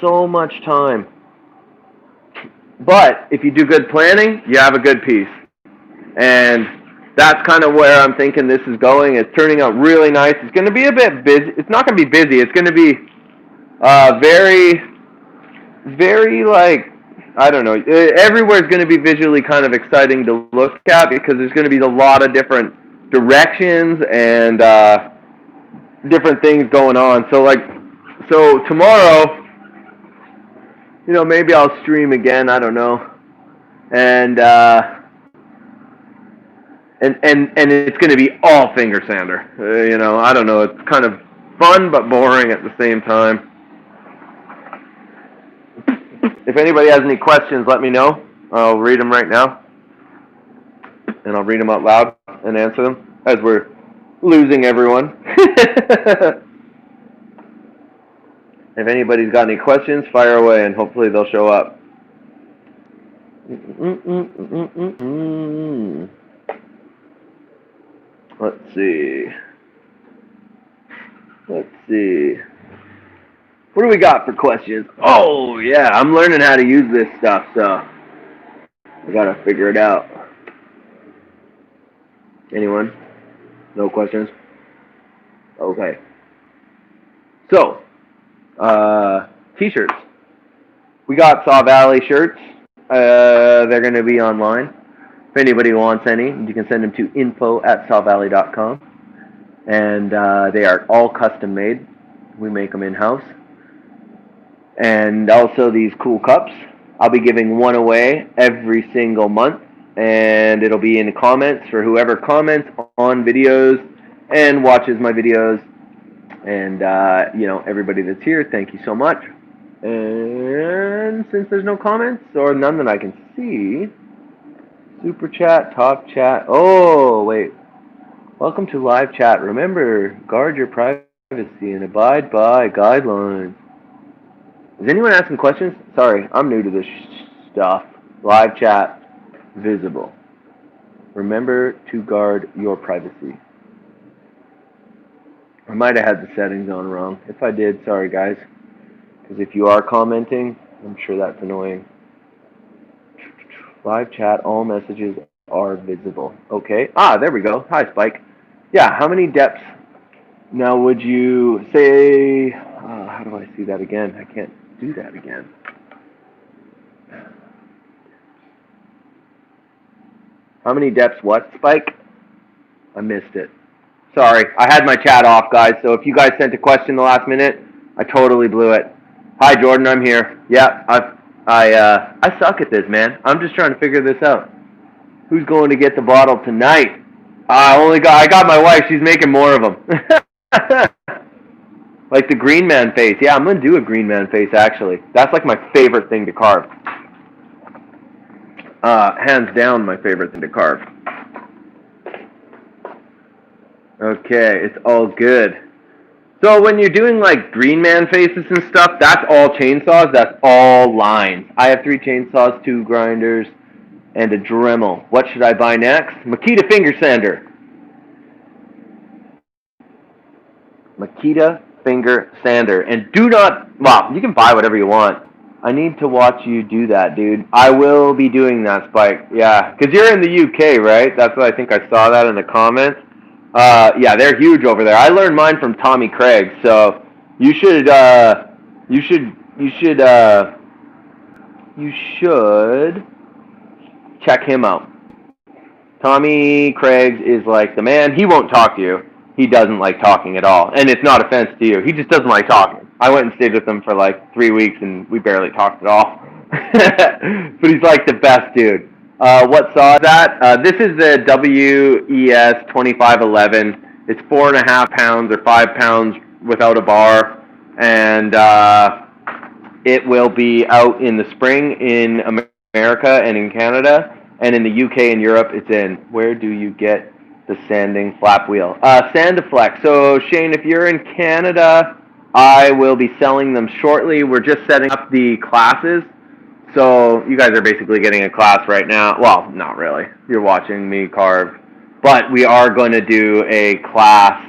so much time. But if you do good planning, you have a good piece. And that's kind of where I'm thinking this is going. It's turning out really nice. It's going to be a bit busy. It's not going to be busy. It's going to be very, very, like, I don't know. Everywhere's going to be visually kind of exciting to look at because there's going to be a lot of different directions and different things going on. So tomorrow, maybe I'll stream again. I don't know. And and it's going to be all finger sander. I don't know. It's kind of fun but boring at the same time. If anybody has any questions, let me know. I'll read them right now, and I'll read them out loud and answer them as we're losing everyone. If anybody's got any questions, fire away, and hopefully they'll show up. Let's see. What do we got for questions? Oh, yeah, I'm learning how to use this stuff, so I gotta figure it out. Anyone? No questions? Okay. So, t-shirts. We got Saw Valley shirts. They're going to be online. If anybody wants any, you can send them to info@sawvalley.com. And they are all custom made. We make them in-house. And also these cool cups. I'll be giving one away every single month. And it'll be in the comments for whoever comments on videos and watches my videos. And, everybody that's here, thank you so much. And since there's no comments, or none that I can see, super chat, talk chat. Oh, wait. Welcome to live chat. Remember, guard your privacy. privacy and abide by guidelines. Is anyone asking questions? Sorry, I'm new to this stuff. Live chat visible. Remember to guard your privacy. I might have had the settings on wrong. If I did, sorry guys. Because if you are commenting, I'm sure that's annoying. Live chat, all messages are visible. Okay. Ah, there we go. Hi, Spike. Yeah, how many depths now would you say? How do I see that again? I can't do that again. How many depths what, Spike? I missed it. Sorry, I had my chat off, guys. So if you guys sent a question the last minute, I totally blew it. Hi, Jordan. I'm here. Yeah, I suck at this, man. I'm just trying to figure this out. Who's going to get the bottle tonight? I got my wife. She's making more of them. Like the green man face. Yeah, I'm gonna do a green man face actually. That's like my favorite thing to carve. Hands down, my favorite thing to carve. Okay, it's all good. So when you're doing like green man faces and stuff, that's all chainsaws. That's all lines. I have 3 chainsaws, 2 grinders, and a Dremel. What should I buy next? Makita finger sander. Makita finger sander. And do not, well, you can buy whatever you want. I need to watch you do that, dude. I will be doing that, Spike. Yeah, because you're in the UK, right? That's what I think I saw that in the comments. Yeah, they're huge over there. I learned mine from Tommy Craig, so you should, you should, you should, you should check him out. Tommy Craig is like the man. He won't talk to you. He doesn't like talking at all, and it's not offense to you. He just doesn't like talking. I went and stayed with him for like 3 weeks, and we barely talked at all. But he's like the best dude. What saw is that? This is the WES 2511. It's 4.5 pounds or 5 pounds without a bar, and it will be out in the spring in America and in Canada, and in the UK and Europe. It's in. Where do you get the sanding flap wheel? Sandiflex. So Shane, if you're in Canada, I will be selling them shortly. We're just setting up the classes. So you guys are basically getting a class right now. Well, not really. You're watching me carve. But we are going to do a class.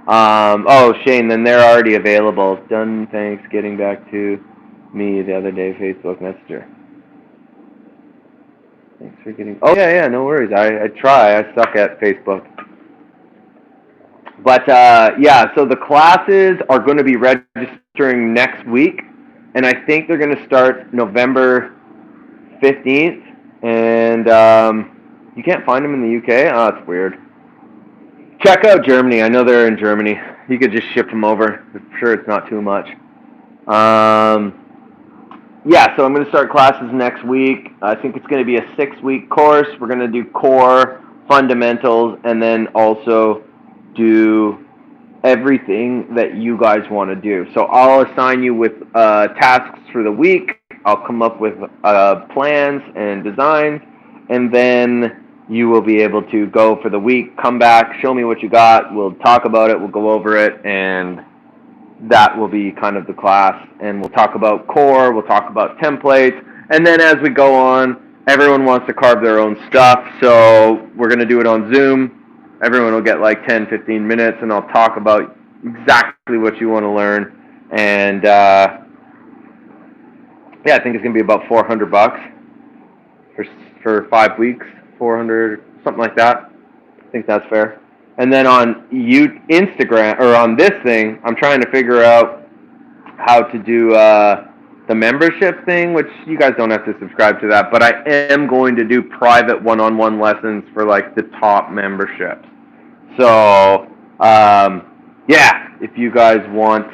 Oh, Shane, then they're already available. Done, thanks. Getting back to me the other day, Facebook Messenger. Thanks for getting... Oh, yeah, no worries. I try. I suck at Facebook. But, yeah, so the classes are going to be registering next week. And I think they're going to start November 15th. And you can't find them in the UK? Oh, that's weird. Check out Germany. I know they're in Germany. You could just ship them over. I'm sure it's not too much. Yeah, so I'm going to start classes next week. I think it's going to be a 6-week course. We're going to do core, fundamentals, and then also do everything that you guys want to do. So I'll assign you with tasks for the week. I'll come up with plans and designs, and then you will be able to go for the week, come back, show me what you got. We'll talk about it. We'll go over it, and that will be kind of the class. And we'll talk about core. We'll talk about templates. And then as we go on, everyone wants to carve their own stuff. So we're going to do it on Zoom. Everyone will get like 10, 15 minutes, and I'll talk about exactly what you want to learn. And yeah, I think it's going to be about $400 for 5 weeks. 400, something like that. I think that's fair. And then on Instagram, or on this thing, I'm trying to figure out how to do the membership thing, which you guys don't have to subscribe to that, but I am going to do private one-on-one lessons for like the top memberships. So, yeah, if you guys want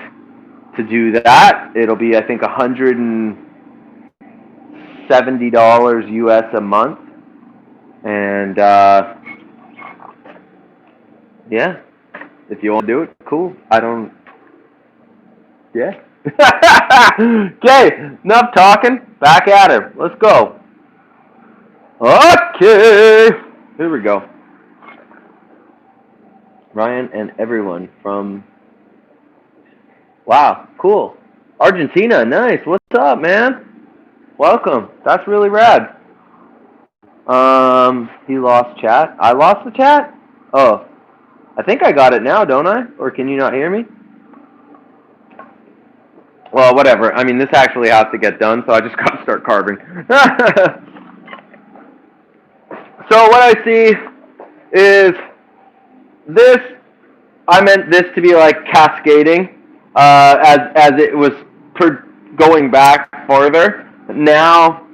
to do that, it'll be, I think, $170 US a month. And, yeah, if you want to do it, cool. I don't, yeah. Okay, enough talking. Back at her. Let's go. Okay. Here we go. Ryan and everyone from Wow, cool. Argentina, nice. What's up, man? Welcome. That's really rad. He lost chat. I lost the chat? Oh, I think I got it now, don't I? Or can you not hear me? Well, whatever. I mean, this actually has to get done, so I just got to start carving. So what I see is this. I meant this to be like cascading, as it was going back farther. Now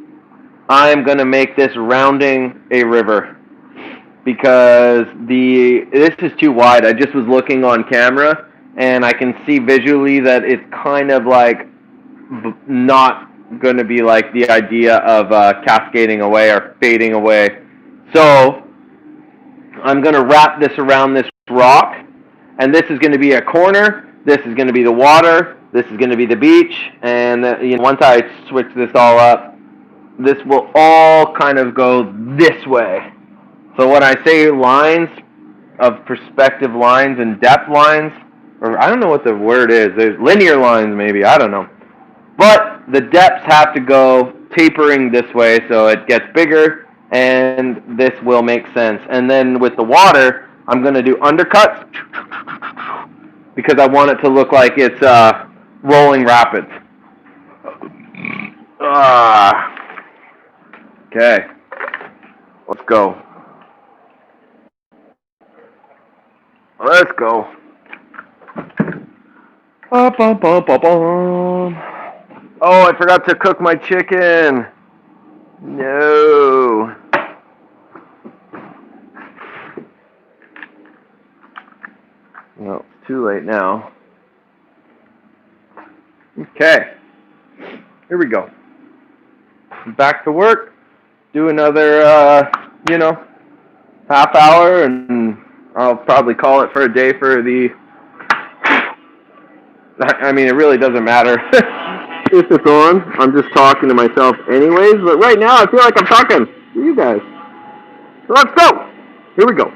I'm gonna make this rounding a river because this is too wide. I just was looking on camera and I can see visually that it's kind of like not going to be like the idea of cascading away or fading away. So I'm going to wrap this around this rock, and this is going to be a corner. This is going to be the water. This is going to be the beach. And once I switch this all up, this will all kind of go this way. So when I say lines of perspective lines and depth lines, or I don't know what the word is. There's linear lines maybe. I don't know. But the depths have to go tapering this way so it gets bigger, and this will make sense. And then with the water, I'm going to do undercuts because I want it to look like it's rolling rapids. Okay, let's go. Let's go. Oh, I forgot to cook my chicken. No. No, it's too late now. Okay. Here we go. Back to work. Do another, half hour, and I'll probably call it for a day for the... I mean, it really doesn't matter if it's on. I'm just talking to myself anyways, but right now I feel like I'm talking to you guys. So let's go. Here we go.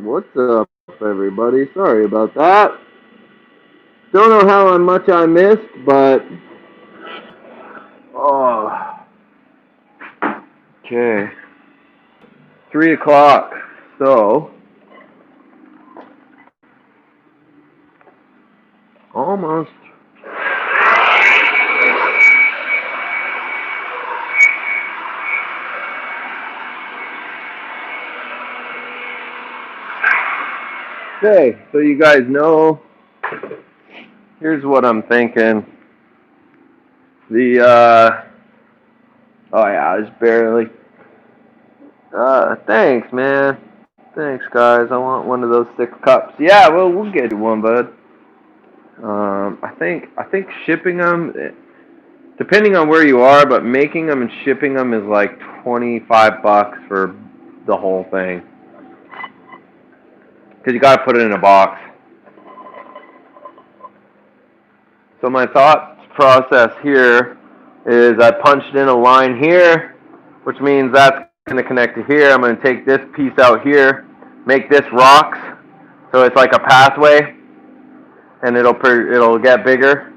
What's up, everybody? Sorry about that. Don't know how much I missed, but okay. 3 o'clock. So almost. Okay, so you guys know. Here's what I'm thinking. Oh yeah, it's barely. Thanks, man. Thanks, guys. I want one of those 6 cups. Yeah, well, we'll get you one, bud. I think shipping them, depending on where you are, but making them and shipping them is like $25 for the whole thing. Because you got to put it in a box. So my thought process here is I punched in a line here, which means that's going to connect to here. I'm going to take this piece out here, make this rocks, So it's like a pathway, and it'll get bigger.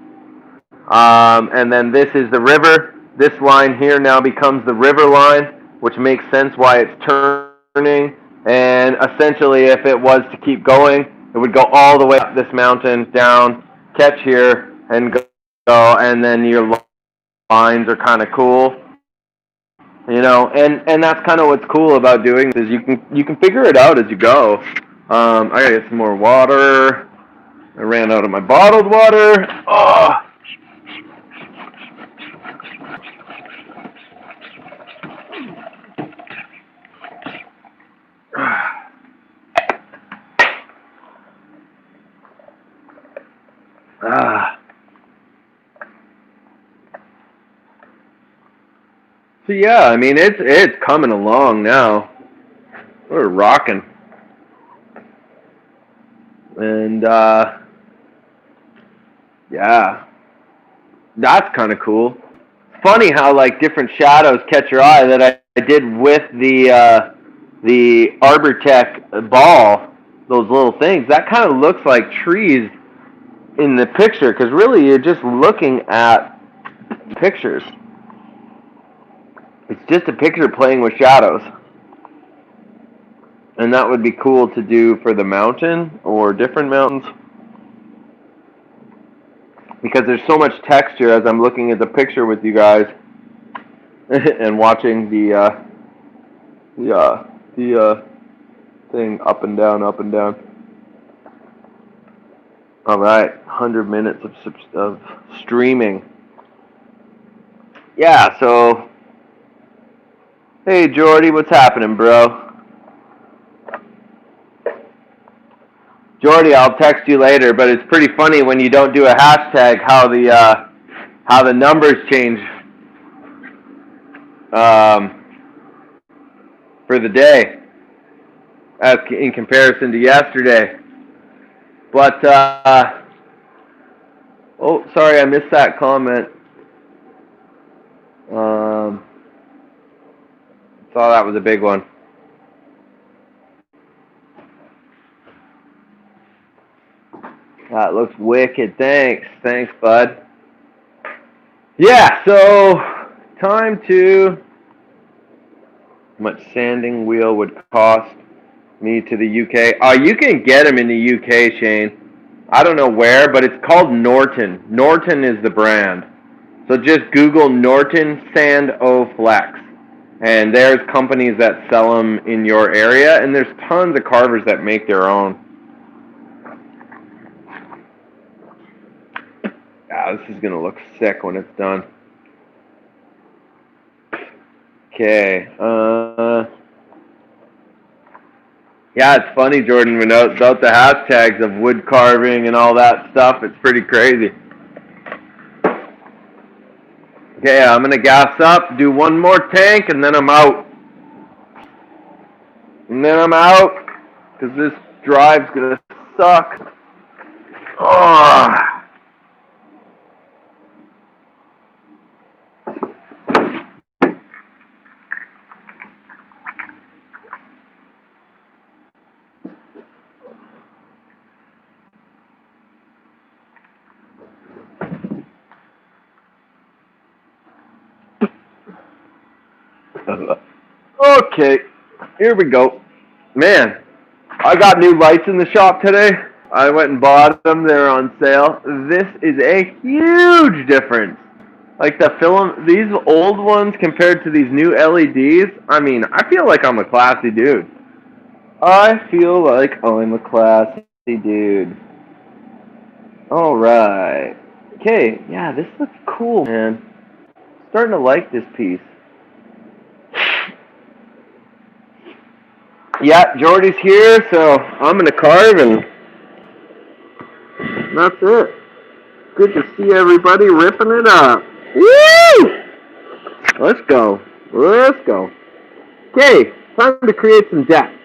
And then this is the river. This line here now becomes the river line, which makes sense why it's turning. And essentially, if it was to keep going, it would go all the way up this mountain, down, catch here, and go. And then your lines are kind of cool, and that's kind of what's cool about doing this. You can figure it out as you go. I gotta get some more water. I ran out of my bottled water. Oh. So yeah, I mean it's coming along now. We're rocking, and yeah, that's kind of cool. Funny how like different shadows catch your eye that I did with the Arbortech ball. Those little things that kind of looks like trees in the picture because really you're just looking at pictures. It's just a picture playing with shadows. And that would be cool to do for the mountain or different mountains. Because there's so much texture as I'm looking at the picture with you guys and watching the thing up and down, up and down. All right, 100 minutes of streaming. Yeah, so hey Jordy, what's happening, bro? Jordy, I'll text you later, but it's pretty funny when you don't do a hashtag how the numbers change for the day as in comparison to yesterday. But oh, sorry, I missed that comment. Saw that was a big one. That looks wicked. Thanks, bud. Yeah, so time to. How much sanding wheel would cost me to the UK? You can get them in the UK, Shane. I don't know where, but it's called Norton. Norton is the brand. So just Google Norton Sand O Flex. And there's companies that sell them in your area, and there's tons of carvers that make their own. Yeah, this is going to look sick when it's done. Okay. Yeah, it's funny, Jordan, without the hashtags of wood carving and all that stuff, it's pretty crazy. Okay, I'm going to gas up, do one more tank, and then I'm out. And then I'm out, because this drive's going to suck. Oh. Okay, here we go. Man, I got new lights in the shop today. I went and bought them. They're on sale. This is a huge difference. Like the film, these old ones compared to these new LEDs. I mean, I feel like I'm a classy dude. I feel like I'm a classy dude. All right. Okay, yeah, this looks cool, man. Starting to like this piece. Yeah, Jordy's here, so I'm gonna carve, and that's it. Good to see everybody ripping it up. Woo! Let's go. Let's go. Okay, time to create some depth.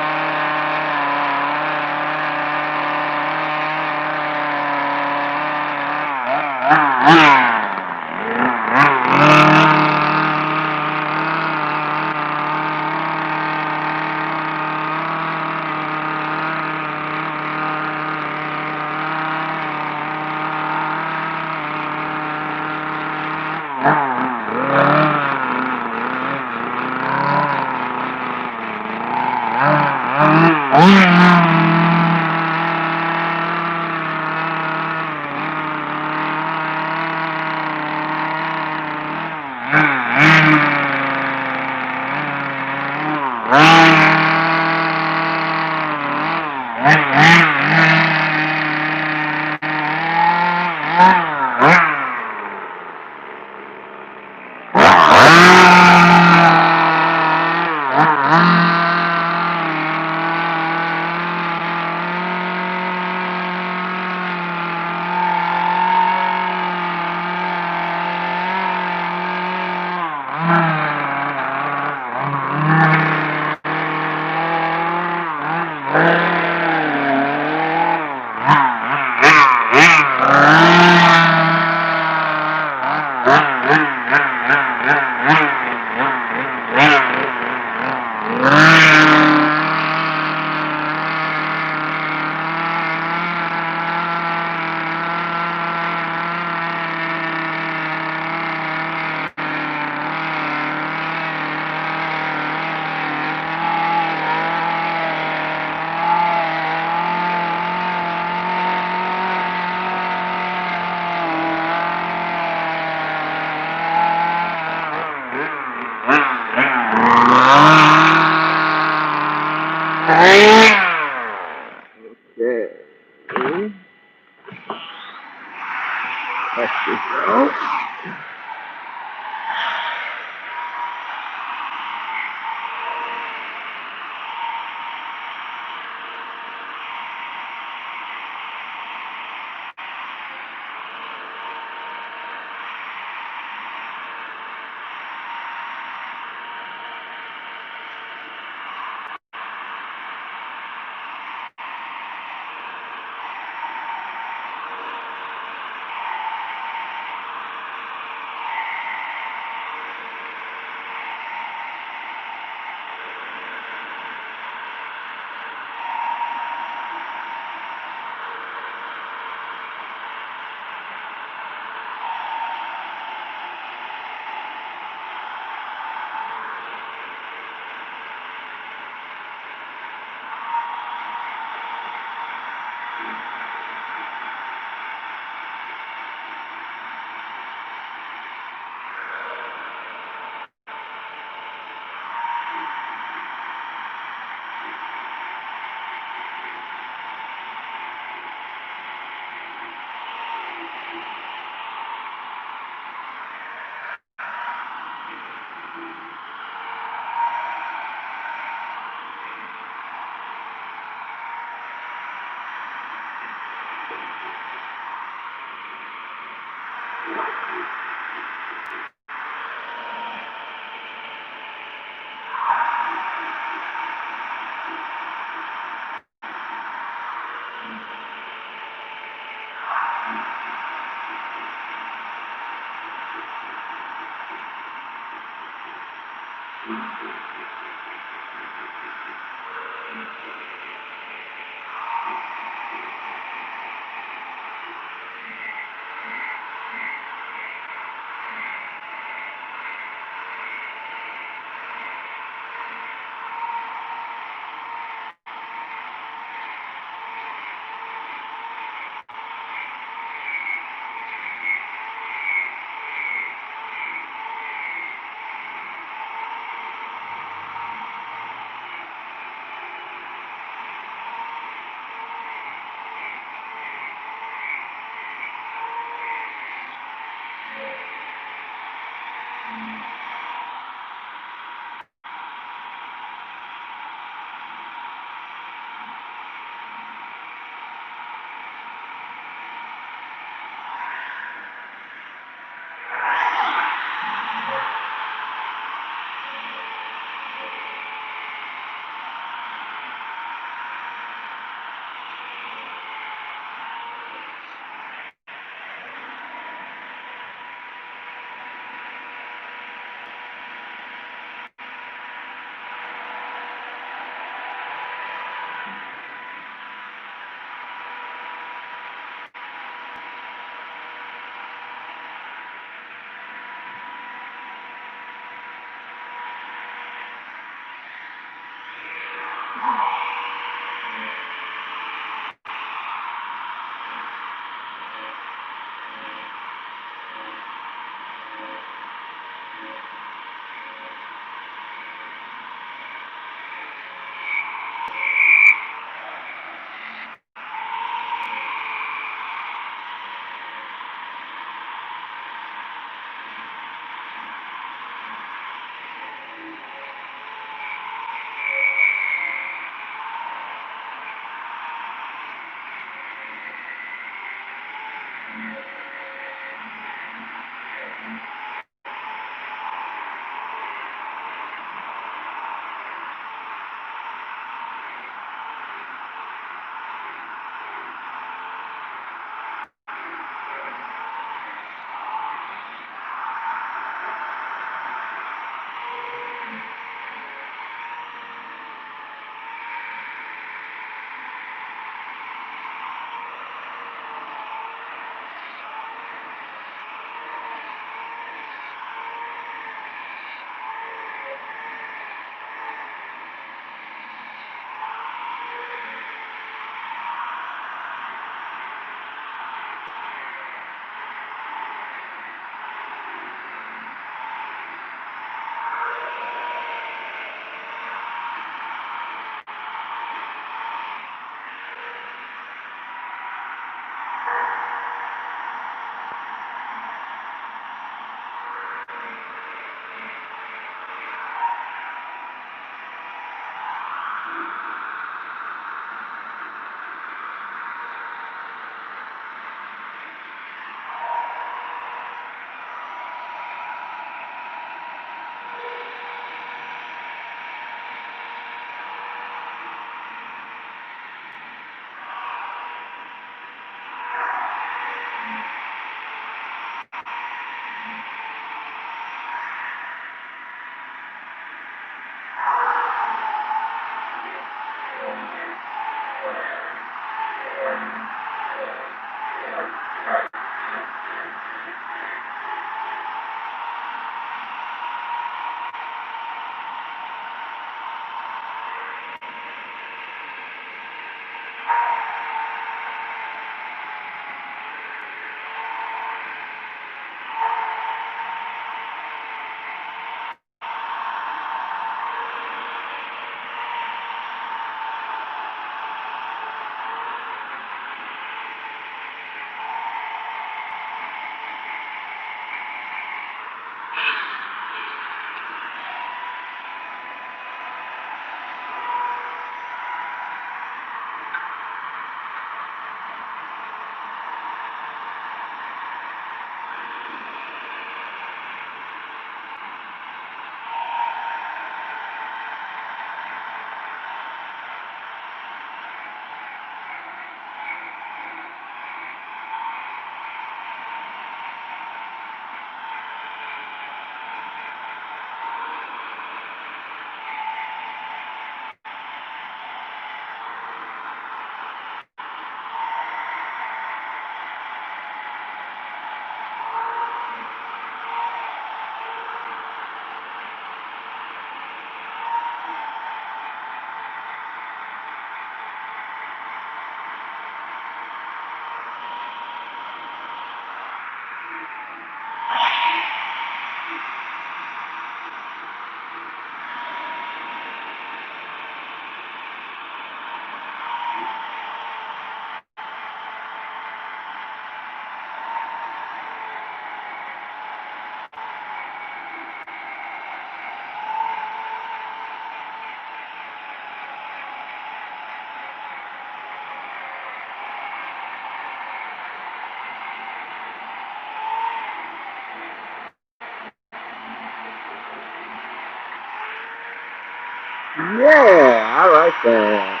Yeah, I like that.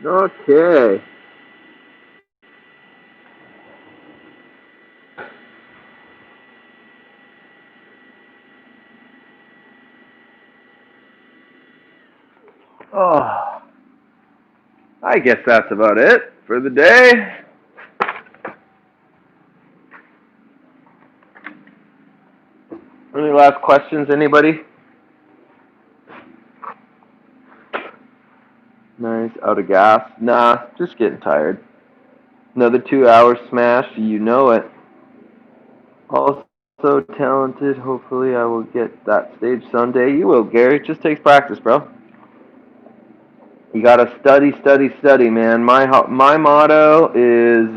Okay. Oh, I guess that's about it for the day. Any last questions, anybody? Nice. Out of gas? Nah, just getting tired. Another 2 hours smashed, you know it. Also talented. Hopefully, I will get that stage someday. You will, Gary. It just takes practice, bro. You gotta study, study, study, man. My motto is,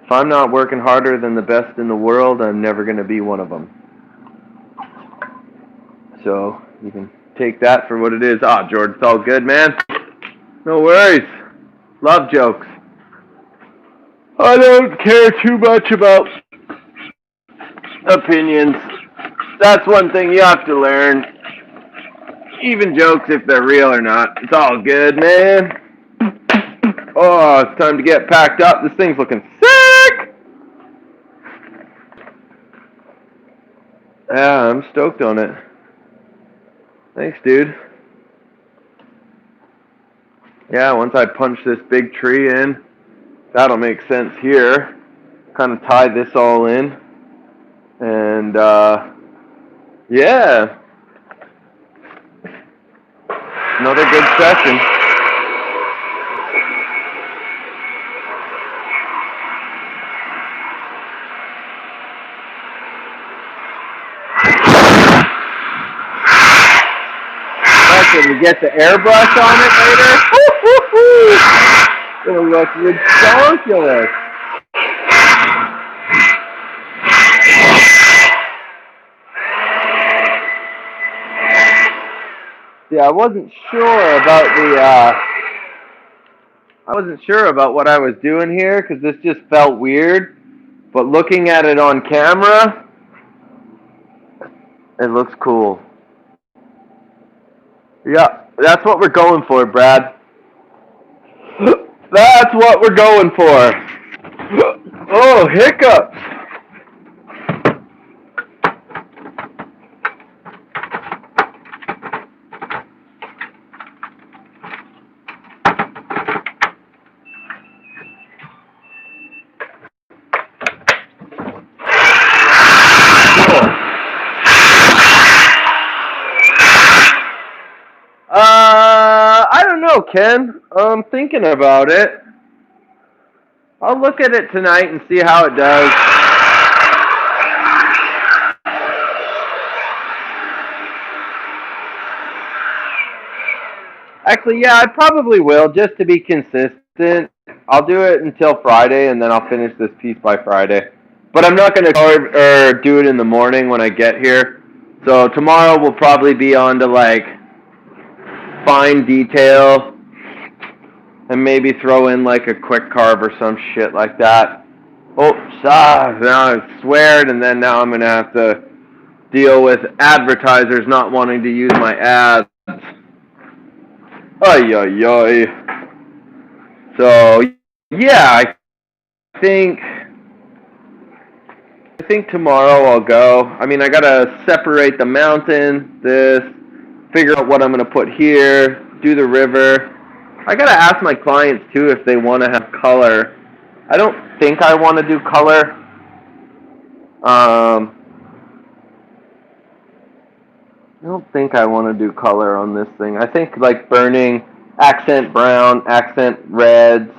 if I'm not working harder than the best in the world, I'm never gonna be one of them. So you can take that for what it is. Ah, George, it's all good, man. No worries. Love jokes. I don't care too much about opinions. That's one thing you have to learn. Even jokes, if they're real or not. It's all good, man. Oh, it's time to get packed up. This thing's looking sick. Yeah, I'm stoked on it. Thanks, dude. Yeah, once I punch this big tree in, that'll make sense here. Kind of tie this all in. And, yeah. Another good session. When you get the airbrush on it later, it'll look ridiculous. Yeah, I wasn't sure about what I was doing here because this just felt weird. But looking at it on camera, it looks cool. Yeah, that's what we're going for, Brad. That's what we're going for. Oh, hiccups. I don't know, Ken. I'm thinking about it. I'll look at it tonight and see how it does. Actually, yeah, I probably will, just to be consistent. I'll do it until Friday, and then I'll finish this piece by Friday. But I'm not going to carve or do it in the morning when I get here. So tomorrow we'll probably be on to like fine detail, and maybe throw in like a quick carve or some shit like that. Oops, now I sweared, and then now I'm going to have to deal with advertisers not wanting to use my ads. Ay, ay, ay. So, yeah, I think tomorrow I'll go. I mean, I got to separate the mountain, this, figure out what I'm going to put here, do the river. I got to ask my clients, too, if they want to have color. I don't think I want to do color. I don't think I want to do color on this thing. I think like burning accent brown, accent reds,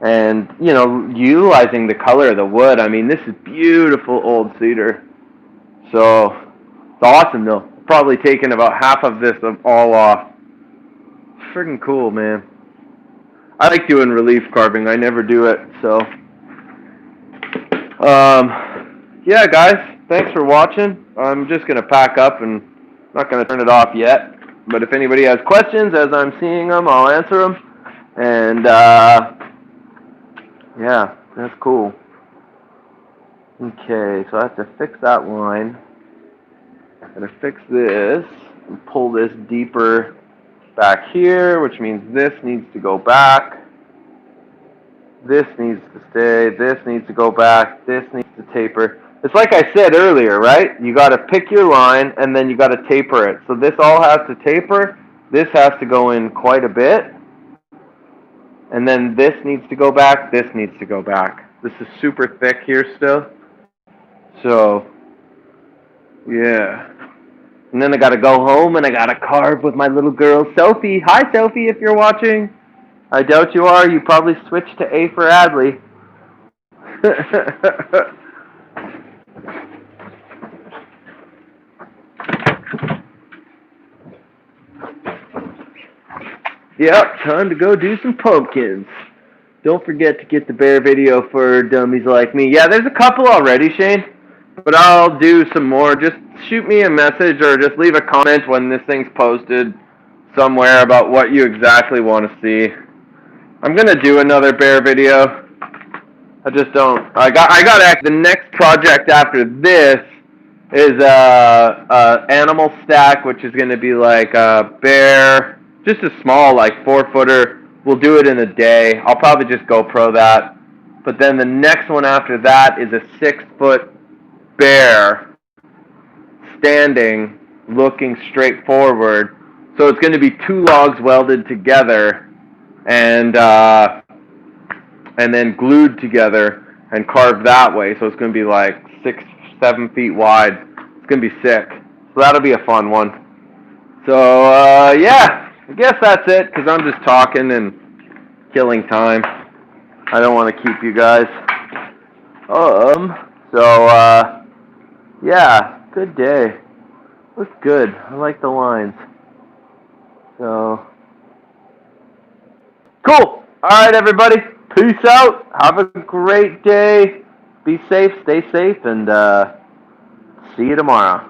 and, you know, utilizing the color of the wood. I mean, this is beautiful old cedar. So, it's awesome, though. Probably taking about half of this all off. Freaking cool, man. I like doing relief carving. I never do it, so. Yeah, guys, thanks for watching. I'm just going to pack up and not going to turn it off yet. But if anybody has questions as I'm seeing them, I'll answer them. And, yeah, that's cool. Okay, so I have to fix that line. I'm going to fix this and pull this deeper back here, which means this needs to go back. This needs to stay. This needs to go back. This needs to taper. It's like I said earlier, right? You got to pick your line, and then you got to taper it. So this all has to taper. This has to go in quite a bit. And then this needs to go back. This needs to go back. This is super thick here still. So, yeah. And then I got to go home, and I got to carve with my little girl, Sophie. Hi, Sophie, if you're watching. I doubt you are. You probably switched to A for Adley. Yep, time to go do some pumpkins. Don't forget to get the bear video for dummies like me. Yeah, there's a couple already, Shane. But I'll do some more. Just shoot me a message or just leave a comment when this thing's posted somewhere about what you exactly want to see. I'm going to do another bear video. I just don't. I got the next project after this is animal stack, which is going to be like a bear, just a small like 4-footer. We'll do it in a day. I'll probably just GoPro that. But then the next one after that is a 6-foot bear, standing, looking straight forward. So it's going to be 2 logs welded together and then glued together and carved that way. So it's going to be like 6, 7 feet wide. It's going to be sick. So that'll be a fun one. So yeah, I guess that's it because I'm just talking and killing time. I don't want to keep you guys. Yeah, good day. Looks good. I like the lines. So, cool. All right, everybody. Peace out. Have a great day. Be safe, stay safe, and see you tomorrow.